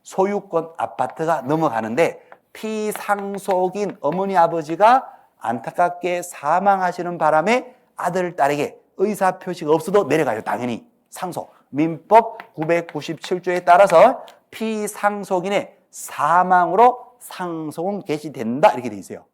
소유권 아파트가 넘어가는데 피상속인 어머니 아버지가 안타깝게 사망하시는 바람에 아들 딸에게 의사표시가 없어도 내려가요. 당연히 상속. 민법 997조에 따라서 피상속인의 사망으로 상속은 개시된다 이렇게 돼 있어요.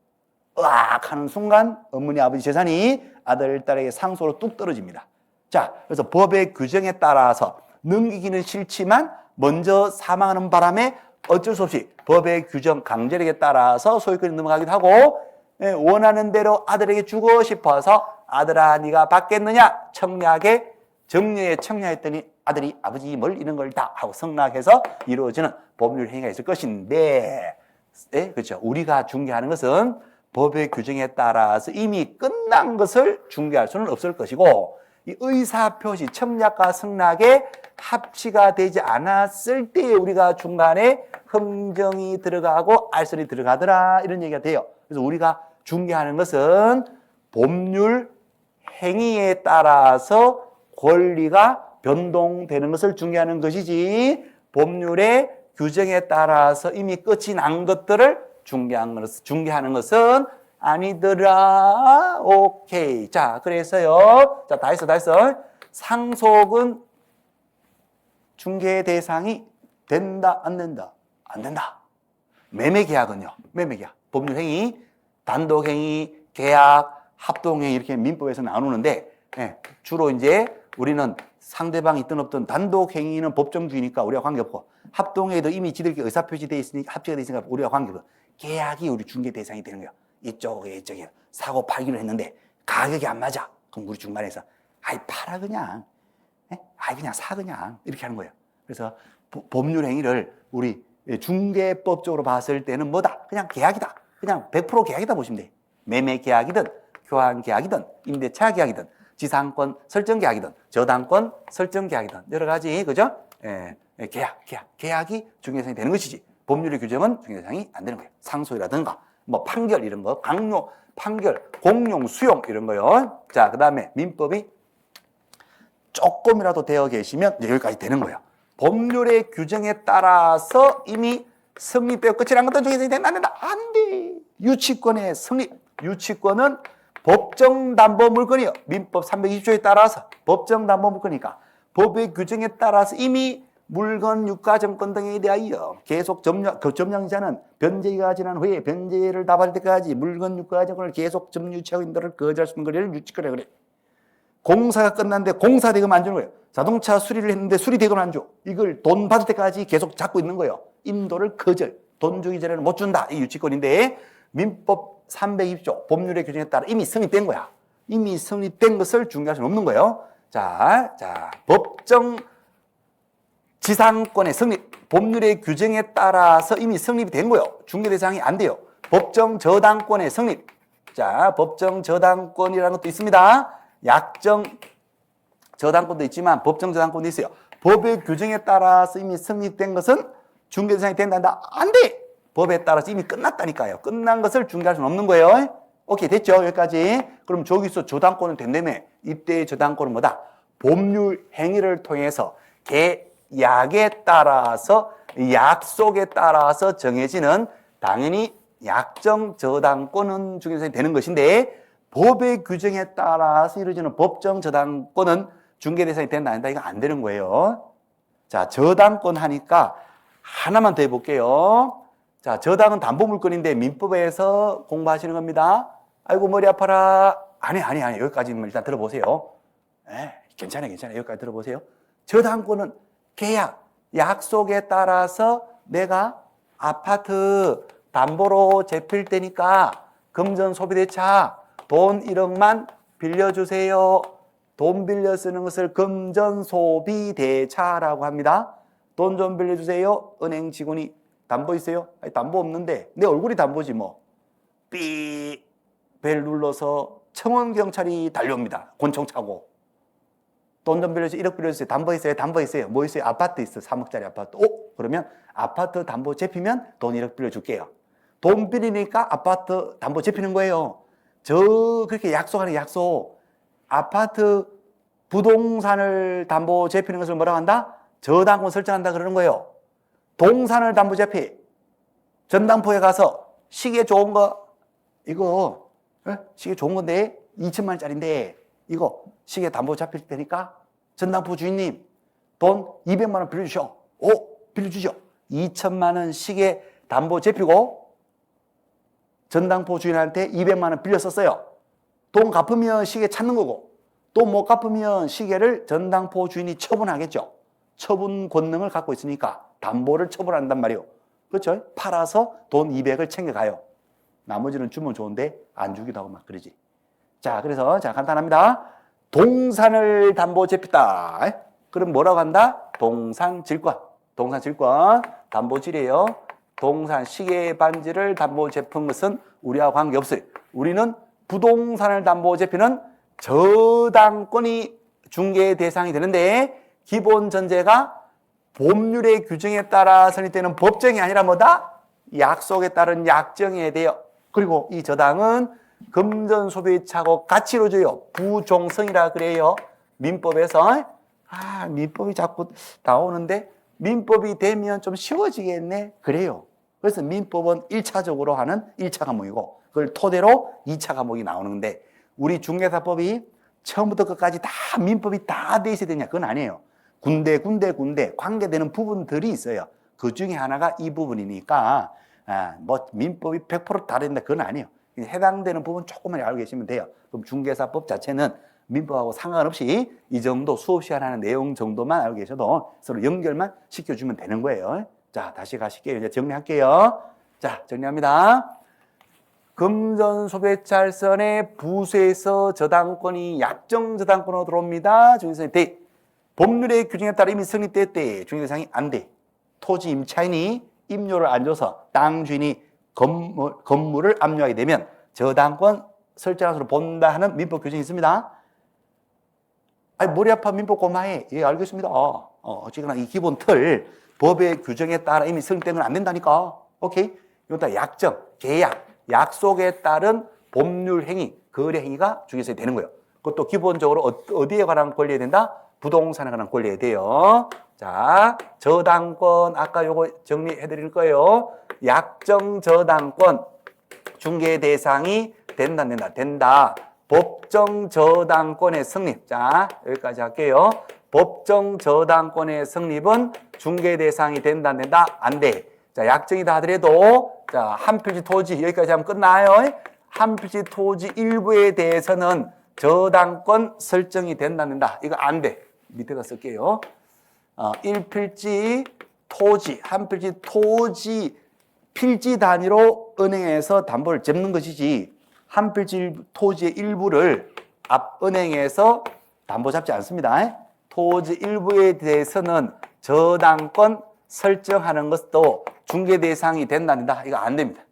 으악 하는 순간 어머니 아버지 재산이 아들 딸에게 상속으로 뚝 떨어집니다. 자, 그래서 법의 규정에 따라서 넘기기는 싫지만 먼저 사망하는 바람에 어쩔 수 없이 법의 규정 강제력에 따라서 소유권이 넘어가기도 하고 원하는 대로 아들에게 주고 싶어서 아들아 네가 받겠느냐 청약에 정려에 청약했더니 아들이 아버지 뭘 이런 걸 다 하고 승낙해서 이루어지는 법률 행위가 있을 것인데 그렇죠. 우리가 중개하는 것은 법의 규정에 따라서 이미 끝난 것을 중개할 수는 없을 것이고 이 의사표시 청약과 승낙에 합치가 되지 않았을 때 우리가 중간에 흥정이 들어가고 알선이 들어가더라 이런 얘기가 돼요. 그래서 우리가 중개하는 것은 법률 행위에 따라서 권리가 변동되는 것을 중개하는 것이지 법률의 규정에 따라서 이미 끝이 난 것들을 중개하는 것은 아니더라. 오케이. 자, 그래서요. 자, 다 했어. 상속은 중개 대상이 된다, 안 된다? 안 된다. 매매계약은요. 매매계약. 법률행위, 단독행위, 계약, 합동행위 이렇게 민법에서 나누는데 주로 이제 우리는 상대방이 있든 없든 단독행위는 법정주의니까 우리가 관계없고 합동행위도 이미 지들끼리 의사표시되어 있으니까 합치가 되어 있으니까 우리가 관계없고 계약이 우리 중개 대상이 되는 거야. 이쪽에 사고 팔기로 했는데 가격이 안 맞아. 그럼 우리 중간에서 아이 팔아 그냥. 아이 그냥 사 그냥 이렇게 하는 거예요. 그래서 법률 행위를 우리 중개법적으로 봤을 때는 뭐다? 그냥 계약이다. 그냥 100% 계약이다 보시면 돼. 매매 계약이든 교환 계약이든 임대차 계약이든 지상권 설정 계약이든 저당권 설정 계약이든 여러 가지 그죠? 계약이 중개 대상이 되는 것이지. 법률의 규정은 중개 대상이 안 되는 거예요. 상속이라든가 뭐 판결 이런 거, 강요, 판결, 공용, 수용 이런 거요. 자, 그다음에 민법이 조금이라도 되어 계시면 여기까지 되는 거예요. 법률의 규정에 따라서 이미 성립되어 끝이 난 것도 중개 대상이 된다, 안 된다? 안 돼. 유치권의 성립. 유치권은 법정담보물건이요. 민법 320조에 따라서 법정담보물건이니까 법의 규정에 따라서 이미 물건, 유가, 정권 등에 대하여 계속 점령자는 변제가 지난 후에 변제를 다 받을 때까지 물건, 유가, 정권을 계속 점유치하고 있는 것을 거절할 수 있는 거래를 유치권이라 그래. 공사가 끝났는데 공사 대금 안 주는 거예요. 자동차 수리를 했는데 수리 대금 안 줘. 이걸 돈 받을 때까지 계속 잡고 있는 거예요. 인도를 거절. 돈 주기 전에는 못 준다. 이 유치권인데 민법 320조 법률의 규정에 따라 이미 성립된 거야. 이미 성립된 것을 중개할 수는 없는 거예요. 자, 법정 지상권의 성립, 법률의 규정에 따라서 이미 성립이 된 거예요. 중개 대상이 안 돼요. 법정 저당권의 성립. 자, 법정 저당권이라는 것도 있습니다. 약정 저당권도 있지만 법정 저당권도 있어요. 법의 규정에 따라서 이미 성립된 것은 중개 대상이 된다. 안 돼. 법에 따라서 이미 끝났다니까요. 끝난 것을 중개할 수는 없는 거예요. 오케이, 됐죠? 여기까지. 그럼 저기서 저당권은 된다며. 이때의 저당권은 뭐다? 법률 행위를 통해서 계약에 따라서 약속에 따라서 정해지는 당연히 약정 저당권은 중개 대상이 되는 것인데 법의 규정에 따라서 이루어지는 법정 저당권은 중개 대상이 된다, 안 된다, 이거 안 되는 거예요. 자, 저당권 하니까 하나만 더 해볼게요. 자, 저당은 담보물건인데 민법에서 공부하시는 겁니다. 아이고, 머리 아파라. 아니. 여기까지는 일단 들어보세요. 괜찮아요. 여기까지 들어보세요. 저당권은 계약, 약속에 따라서 내가 아파트 담보로 잡힐 때니까 금전 소비대차 돈 1억만 빌려주세요. 돈 빌려 쓰는 것을 금전소비대차라고 합니다. 돈 좀 빌려주세요. 은행 직원이 담보 있어요? 아니, 담보 없는데 내 얼굴이 담보지 뭐. 삐 벨 눌러서 청원경찰이 달려옵니다. 권총 차고. 돈 좀 빌려주세요. 1억 빌려주세요. 담보 있어요. 뭐 있어요? 아파트 있어. 3억짜리 아파트. 그러면 아파트 담보 잡히면 돈 1억 빌려줄게요. 돈 빌리니까 아파트 담보 잡히는 거예요. 그렇게 약속하는 약속. 아파트 부동산을 담보 잡히는 것을 뭐라고 한다? 저당권 설정한다 그러는 거예요. 동산을 담보 잡히. 전당포에 가서 시계 좋은 거, 이거, 시계 좋은 건데, 2천만 원짜리인데, 이거 시계 담보 잡힐 테니까, 전당포 주인님, 돈 200만 원 빌려주셔. 빌려주죠. 2천만 원 시계 담보 잡히고 전당포 주인한테 200만 원 빌렸었어요. 돈 갚으면 시계 찾는 거고 또 못 갚으면 시계를 전당포 주인이 처분하겠죠. 처분 권능을 갖고 있으니까 담보를 처분한단 말이에요. 그렇죠? 팔아서 돈 200을 챙겨가요. 나머지는 주면 좋은데 안 주기도 하고 막 그러지. 자, 그래서 간단합니다. 동산을 담보 잡혔다. 그럼 뭐라고 한다? 동산질권. 동산질권 담보질이에요. 동산 시계 반지를 담보 잡은 것은 우리와 관계없어요. 우리는 부동산을 담보 잡히는 저당권이 중개 대상이 되는데 기본 전제가 법률의 규정에 따라 설립되는 법정이 아니라 뭐다? 약속에 따른 약정이어야 돼요. 그리고 이 저당은 금전소비차고 같이 이루어져요. 부종성이라 그래요. 민법에서. 민법이 자꾸 나오는데 민법이 되면 좀 쉬워지겠네. 그래요. 그래서 민법은 1차적으로 하는 1차 과목이고 그걸 토대로 2차 과목이 나오는 건데 우리 중개사법이 처음부터 끝까지 다 민법이 다 돼 있어야 되냐? 그건 아니에요. 군데 관계되는 부분들이 있어요. 그 중에 하나가 이 부분이니까 뭐 민법이 100% 다 된다 그건 아니에요. 해당되는 부분 조금만 알고 계시면 돼요. 그럼 중개사법 자체는 민법하고 상관없이 이 정도 수업 시간 하는 내용 정도만 알고 계셔도 서로 연결만 시켜주면 되는 거예요. 자, 다시 가실게요. 이제 정리할게요. 자, 정리합니다. 금전소비찰선의 부수에서 저당권이 약정 저당권으로 들어옵니다. 중개사님 대. 법률의 규정에 따라 이미 성립됐대. 중개대상이 안 돼. 토지 임차인이 임료를 안 줘서 땅 주인이 건물을 압류하게 되면 저당권 설정하수로 본다 하는 민법 규정이 있습니다. 머리 아파 민법 고마해. 예, 알겠습니다. 어쨌거나 이 기본 틀 법의 규정에 따라 이미 성립된 건 안 된다니까. 오케이? 이건 다 약정, 계약, 약속에 따른 법률 행위, 거래 행위가 중개사에 되는 거예요. 그것도 기본적으로 어디에 관한 권리에 된다? 부동산에 관한 권리에 돼요. 자, 저당권 아까 요거 정리해 드릴 거예요. 약정 저당권 중개 대상이 된다 안 된다? 된다. 법정 저당권의 성립. 자, 여기까지 할게요. 법정 저당권의 성립은 중개 대상이 된다 안 된다? 안 돼. 자, 약정이다 하더라도 자, 한 필지 토지 여기까지 하면 끝나요. 한 필지 토지 일부에 대해서는 저당권 설정이 된다 안 된다? 이거 안 돼. 밑에다 쓸게요. 1필지 토지, 한 필지 토지 필지 단위로 은행에서 담보를 잡는 것이지 한 필지 토지의 일부를 앞 은행에서 담보 잡지 않습니다. 토지 일부에 대해서는 저당권 설정하는 것도 중개 대상이 된다 안 된다? 이거 안 됩니다.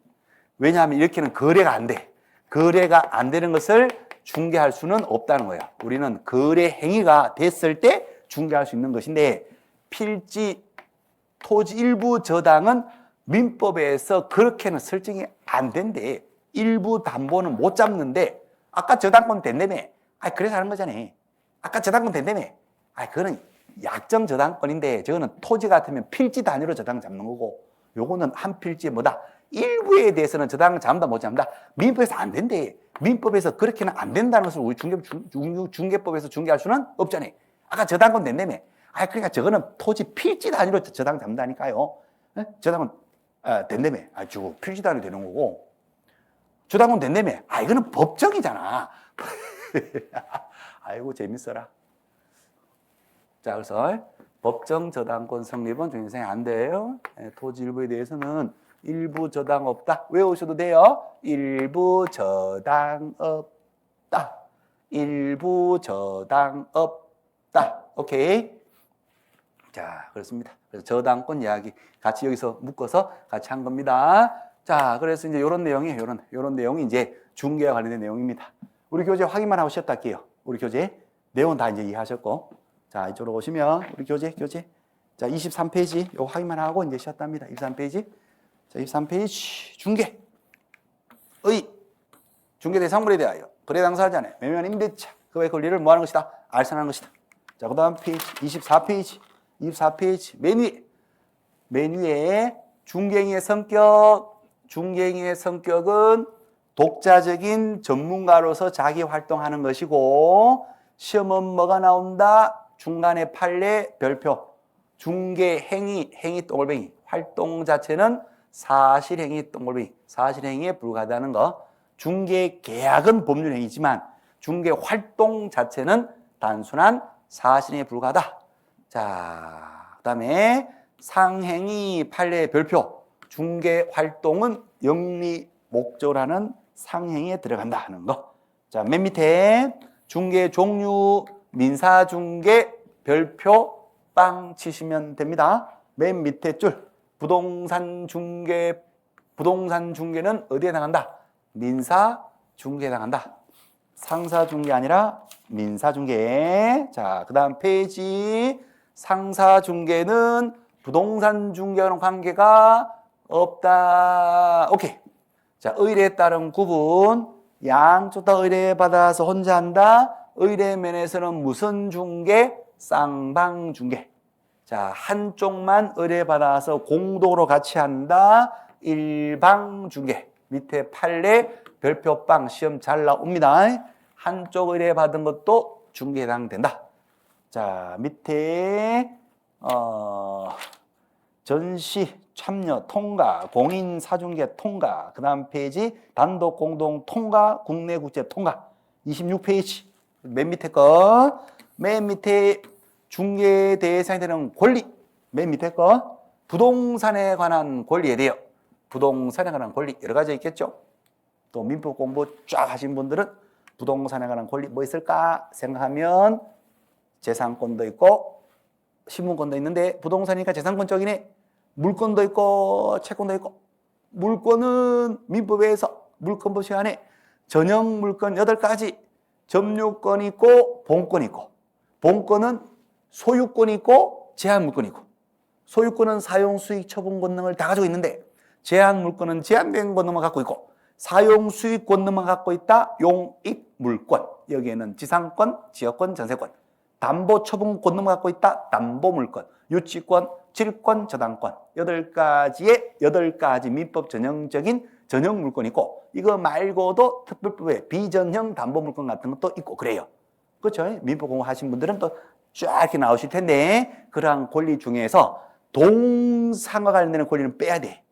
왜냐하면 이렇게는 거래가 안 돼. 거래가 안 되는 것을 중개할 수는 없다는 거예요. 우리는 거래 행위가 됐을 때 중개할 수 있는 것인데 필지 토지 일부 저당은 민법에서 그렇게는 설정이 안 된대. 일부 담보는 못 잡는데 아까 저당권 된다며. 그래서 하는 거잖아. 아까 저당권 된다며. 그거는 약정 저당권인데 저거는 토지 같으면 필지 단위로 저당 잡는 거고 요거는 한 필지에 뭐다? 일부에 대해서는 저당을 잡는다 못 잡는다? 민법에서 안 된대. 민법에서 그렇게는 안 된다는 것을 우리 중개법에서 중개할 수는 없잖아요. 아까 저당권 된다며. 그러니까 저거는 토지 필지 단위로 저당 잡는다니까요. 저당은 된다며. 주고 필지 단위로 되는 거고. 저당권 된다며. 이거는 법정이잖아. 아이고 재밌어라. 자, 그래서 법정 저당권 성립은 중개사에 안 돼요. 토지 일부에 대해서는 일부 저당 없다. 외우셔도 돼요. 일부 저당 없다. 일부 저당 없다. 오케이. 자, 그렇습니다. 그래서 저당권 이야기 같이 여기서 묶어서 같이 한 겁니다. 자, 그래서 이제 이런 내용이 이런 내용이 이제 중개와 관련된 내용입니다. 우리 교재 확인만 하고 쉬었다 할게요. 우리 교재 내용 다 이제 이해하셨고. 자, 이쪽으로 오시면 우리 교재. 자, 23페이지 이거 확인만 하고 이제 쉬었답니다. 23페이지. 자, 23페이지 중개. 중개 대상물에 대하여 거래 당사자의 매매한 임대차 그의 권리를 뭐하는 것이다? 알선하는 것이다. 자, 그다음 페이지 24페이지. 24페이지 맨 위에 중개인의 성격은 독자적인 전문가로서 자기 활동하는 것이고 시험은 뭐가 나온다? 중간에 판례, 별표, 중개, 행위 동글뱅이, 활동 자체는 사실행위 동글뱅이, 사실행위에 불과하다는 거. 중개 계약은 법률행위지만 중개 활동 자체는 단순한 사실행위에 불과하다. 자, 그다음에 상행위, 판례, 별표, 중개 활동은 영리 목적으로 상행위에 들어간다 하는 거. 자, 맨 밑에 중개 종류, 민사중개, 별표, 빵 치시면 됩니다. 맨 밑에 줄, 부동산 중개는 어디에 나간다? 민사중개에 나간다. 상사중개 아니라 민사중개. 자, 그 다음 페이지. 상사중개는 부동산 중개와는 관계가 없다. 오케이. 자, 의뢰에 따른 구분. 양쪽 다 의뢰받아서 혼자 한다. 의뢰 면에서는 무슨 중개? 쌍방중개. 자, 한쪽만 의뢰받아서 공동으로 같이 한다. 일방중개. 밑에 판례, 별표빵 시험 잘 나옵니다. 한쪽 의뢰받은 것도 중개에 해당된다. 자, 밑에 전시 참여 통과, 공인 사중개 통과, 그 다음 페이지 단독 공동 통과, 국내 국제 통과. 26페이지 맨 밑에 거. 맨 밑에 중개 대상이 되는 권리. 맨 밑에 거. 부동산에 관한 권리에 대해. 부동산에 관한 권리 여러 가지 있겠죠. 또 민법 공부 쫙 하신 분들은 부동산에 관한 권리 뭐 있을까 생각하면 재산권도 있고 신분권도 있는데 부동산이니까 재산권 쪽이네. 물권도 있고 채권도 있고. 물권은 민법에서 물권법 시간에 전형 물권 8가지, 점유권 있고 본권 있고, 본권은 소유권 있고 제한 물권 있고, 소유권은 사용 수익 처분 권능을 다 가지고 있는데 제한 물권은 제한된 권능만 갖고 있고, 사용 수익 권능만 갖고 있다. 용익 물권. 여기에는 지상권, 지역권, 전세권. 담보 처분 권능만 갖고 있다. 담보 물권. 유치권, 질권, 저당권. 8가지 민법 전형적인 전형 물권이 있고, 이거 말고도 특별법에 비전형 담보 물권 같은 것도 있고 그래요. 그렇죠? 민법 공부하신 분들은 또 쫙 이렇게 나오실 텐데, 그러한 권리 중에서 동상과 관련되는 권리는 빼야 돼.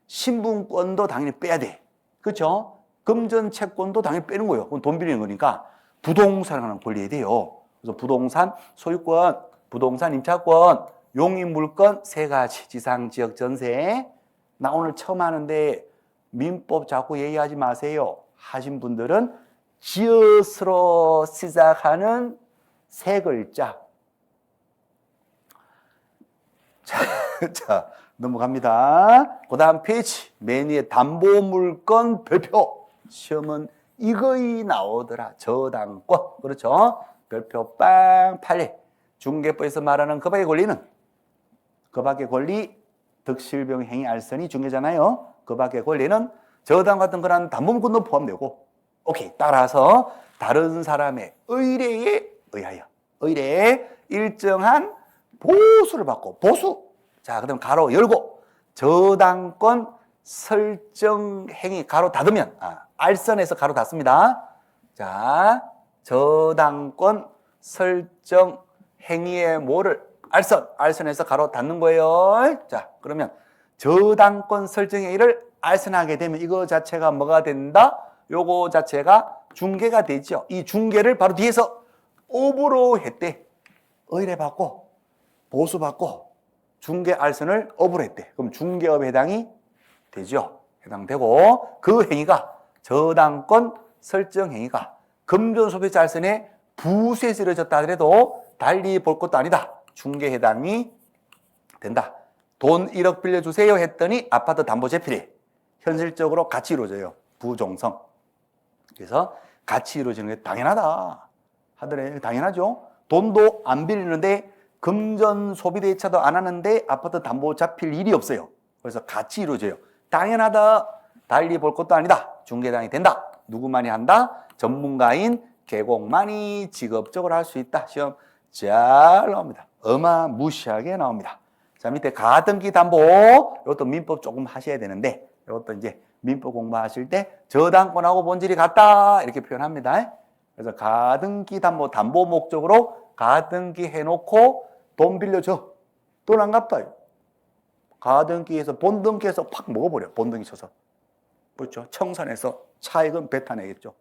신분권도 당연히 빼야 돼. 그렇죠? 금전 채권도 당연히 빼는 거예요. 그건 돈 빌리는 거니까 부동산에 관한 권리에 돼요. 그래서 부동산 소유권, 부동산 임차권, 용익 물권 3가지, 지상, 지역, 전세. 나 오늘 처음 하는데 민법 자꾸 얘기하지 마세요. 하신 분들은 지읒으로 시작하는 3글자. 자, 넘어갑니다. 그 다음 페이지. 맨 위에 담보물권 별표. 시험은 이거이 나오더라. 저당권. 그렇죠? 별표 빵 판례. 중개법에서 말하는 그 밖의 권리는 그 밖의 권리 득실병 행위 알선이 중개잖아요. 그 밖의 권리는 저당 같은 거란 담보물권도 포함되고. 오케이. 따라서 다른 사람의 의뢰에 의하여 의뢰에 일정한 보수를 받고 보수. 자, 그다음 가로 열고 저당권 설정 행위 가로 닫으면 알선에서 가로 닫습니다. 자, 저당권 설정 행위의 뭐를 알선에서 가로 닫는 거예요. 자, 그러면 저당권 설정 행위를 알선하게 되면 이거 자체가 뭐가 된다? 요거 자체가 중개가 되죠. 이 중개를 바로 뒤에서 업으로 했대. 의뢰받고 보수받고 중개 알선을 업으로 했대. 그럼 중개업에 해당이 되죠. 해당되고 그 행위가 저당권 설정 행위가 금전소비자 알선에 부수에서 이루어졌다 하더라도 달리 볼 것도 아니다. 중개 해당이 된다. 돈 1억 빌려주세요 했더니 아파트 담보 제필이 현실적으로 같이 이루어져요. 부종성. 그래서 같이 이루어지는 게 당연하다 하더래. 당연하죠. 돈도 안 빌리는데 금전 소비 대차도 안 하는데 아파트 담보 잡힐 일이 없어요. 그래서 같이 이루어져요. 당연하다. 달리 볼 것도 아니다. 중개당이 된다. 누구만이 한다? 전문가인 계곡만이 직업적으로 할 수 있다. 시험 잘 나옵니다. 어마무시하게 나옵니다. 자, 밑에 가등기 담보. 이것도 민법 조금 하셔야 되는데 이것도 이제 민법 공부하실 때 저당권하고 본질이 같다 이렇게 표현합니다. 그래서 가등기 담보 목적으로 가등기 해놓고 돈 빌려줘. 돈 안 갚아요. 가등기에서 본등기에서 팍 먹어버려. 본등기 쳐서. 그렇죠. 청산해서 차익은 뱉어내겠죠.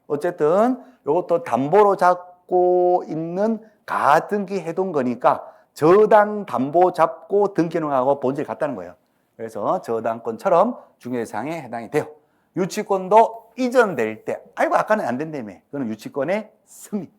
어쨌든 이것도 담보로 잡고 있는 가등기 해둔 거니까 저당 담보 잡고 등기능하고 본질 같다는 거예요. 그래서 저당권처럼 중개대상에 해당이 돼요. 유치권도 이전될 때, 아이고 아까는 안 된다며. 그거는 유치권의 승리.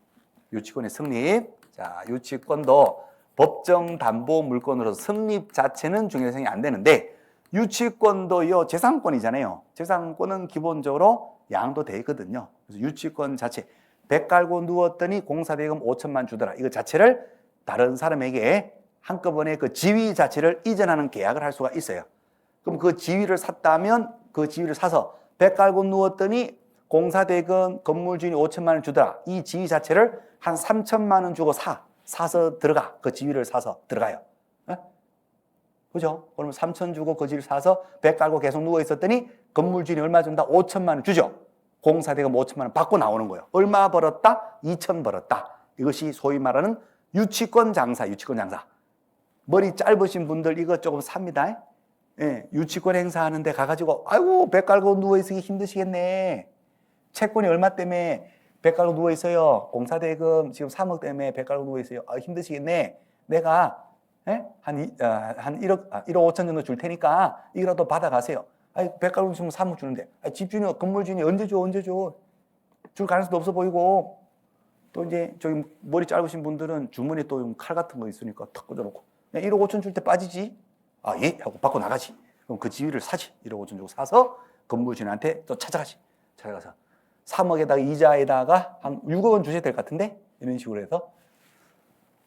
유치권의 승리. 자, 유치권도 법정 담보 물건으로 성립 자체는 중개대상이 안 되는데 유치권도요 재산권이잖아요. 재산권은 기본적으로 양도돼 있거든요. 그래서 유치권 자체 100 깔고 누웠더니 공사대금 5천만 주더라. 이거 자체를 다른 사람에게 한꺼번에 그 지위 자체를 이전하는 계약을 할 수가 있어요. 그럼 그 지위를 샀다면 그 지위를 사서 100 깔고 누웠더니 공사대금 건물 주인이 5천만 원 주더라. 이 지위 자체를 한 3천만 원 주고 사서 들어가. 그 지위를 사서 들어가요. 네? 그죠? 그러면 3천 주고 그 지위를 사서 100 깔고 계속 누워 있었더니 건물 주인이 얼마 준다? 5천만 원 주죠. 공사대금 5천만 원 받고 나오는 거예요. 얼마 벌었다? 2천 벌었다. 이것이 소위 말하는 유치권 장사, 유치권 장사. 머리 짧으신 분들 이거 조금 삽니다. 예, 유치권 행사하는데 가가지고 아이고 100 깔고 누워있기 힘드시겠네. 채권이 얼마 때문에 100 깔고 누워있어요. 공사대금 지금 3억 때문에 100 깔고 누워있어요. 아, 힘드시겠네. 내가 한 1억 5천 정도 줄 테니까 이거라도 받아가세요. 아니 100 깔고 누우면 3억 주는데 집주인이 건물주인이 언제 줘. 줄 가능성도 없어 보이고 또 이제 저기 머리 짧으신 분들은 주머니에 또 칼 같은 거 있으니까 턱 꽂아놓고 1억 5천 줄 때 빠지지. 아, 예? 하고 받고 나가지. 그럼 그 지위를 사지. 1억 5천 주고 사서 건물주인한테 또 찾아가지. 찾아가서 3억에다가 이자에다가 한 6억 원 주셔야 될 것 같은데? 이런 식으로 해서.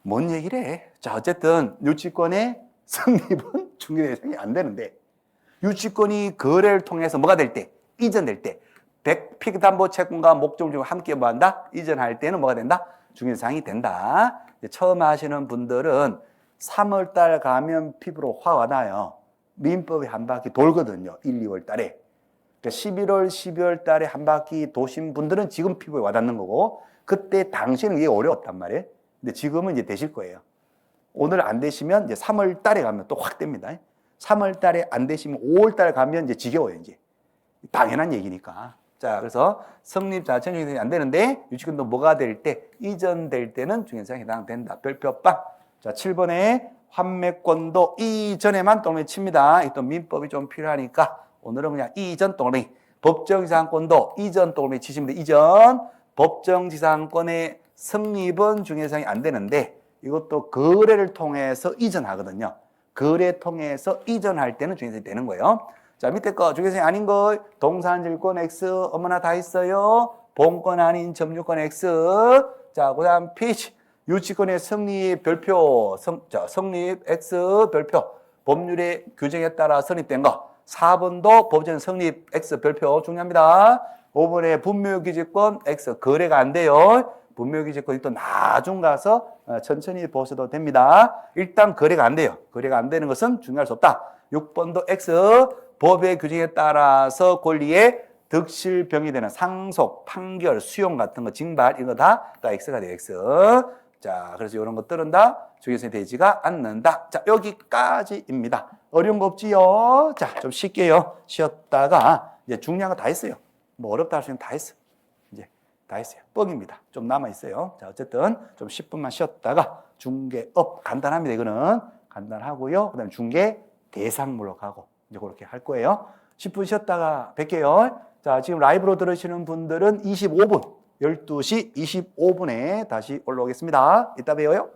뭔 얘기를 해? 자, 어쨌든 유치권의 성립은 중개대상이 안 되는데 유치권이 거래를 통해서 뭐가 될 때? 이전될 때. 피담보 채권과 목적을 주고 함께 뭐 한다? 이전할 때는 뭐가 된다? 중개대상이 된다. 처음 하시는 분들은 3월 달 가면 피부로 화 와나요. 민법이 한 바퀴 돌거든요. 1, 2월 달에. 그러니까 11월, 12월 달에 한 바퀴 도신 분들은 지금 피부에 와닿는 거고 그때 당시에는 이게 어려웠단 말이에요. 근데 지금은 이제 되실 거예요. 오늘 안 되시면 이제 3월 달에 가면 또 확 됩니다. 3월 달에 안 되시면 5월 달에 가면 이제 지겨워요, 이제. 당연한 얘기니까. 자, 그래서 성립 자체는 중개대상이 안 되는데 유치권도 뭐가 될 때? 이전될 때는 중개대상에 해당된다. 별표 빵. 자, 7번에 환매권도 이전에만 동그라미 칩니다. 또 민법이 좀 필요하니까 오늘은 그냥 이전 동그라미. 법정지상권도 이전 동그라미 치시면 돼. 이전. 법정지상권의 성립은 중개대상이 안 되는데 이것도 거래를 통해서 이전하거든요. 거래 통해서 이전할 때는 중개대상이 되는 거예요. 자, 밑에 거 중개대상이 아닌 거 동산질권 X 어머나 다 있어요. 본권 아닌 점유권 X. 자, 그 다음 피치 유치권의 성립 별표 성립 X 별표 법률의 규정에 따라 성립된 거. 4번도 법정 성립 X 별표 중요합니다. 5번에 분묘기지권 X 거래가 안 돼요. 분묘기지권이 또 나중 가서 천천히 보셔도 됩니다. 일단 거래가 안 돼요. 거래가 안 되는 것은 중요할 수 없다. 6번도 X 법의 규정에 따라서 권리에 득실병이 되는 상속, 판결, 수용 같은 거, 징발 이거 다 X가 돼요. X. 자, 그래서 이런 것들은 다 중개대상이 되지가 않는다. 자, 여기까지입니다. 어려운 거 없지요? 자, 좀 쉽게요. 쉬었다가 이제 중요한 거 다 했어요. 뭐 어렵다 할 수 있는 다 했어. 이제 다 했어요. 뻥입니다. 좀 남아 있어요. 자, 어쨌든 좀 10분만 쉬었다가 중개업 간단합니다. 이거는 간단하고요. 그다음에 중개 대상물로 가고 이제 그렇게 할 거예요. 10분 쉬었다가 뵐게요. 자, 지금 라이브로 들으시는 분들은 25분, 12시 25분에 다시 올라오겠습니다. 이따 봬요.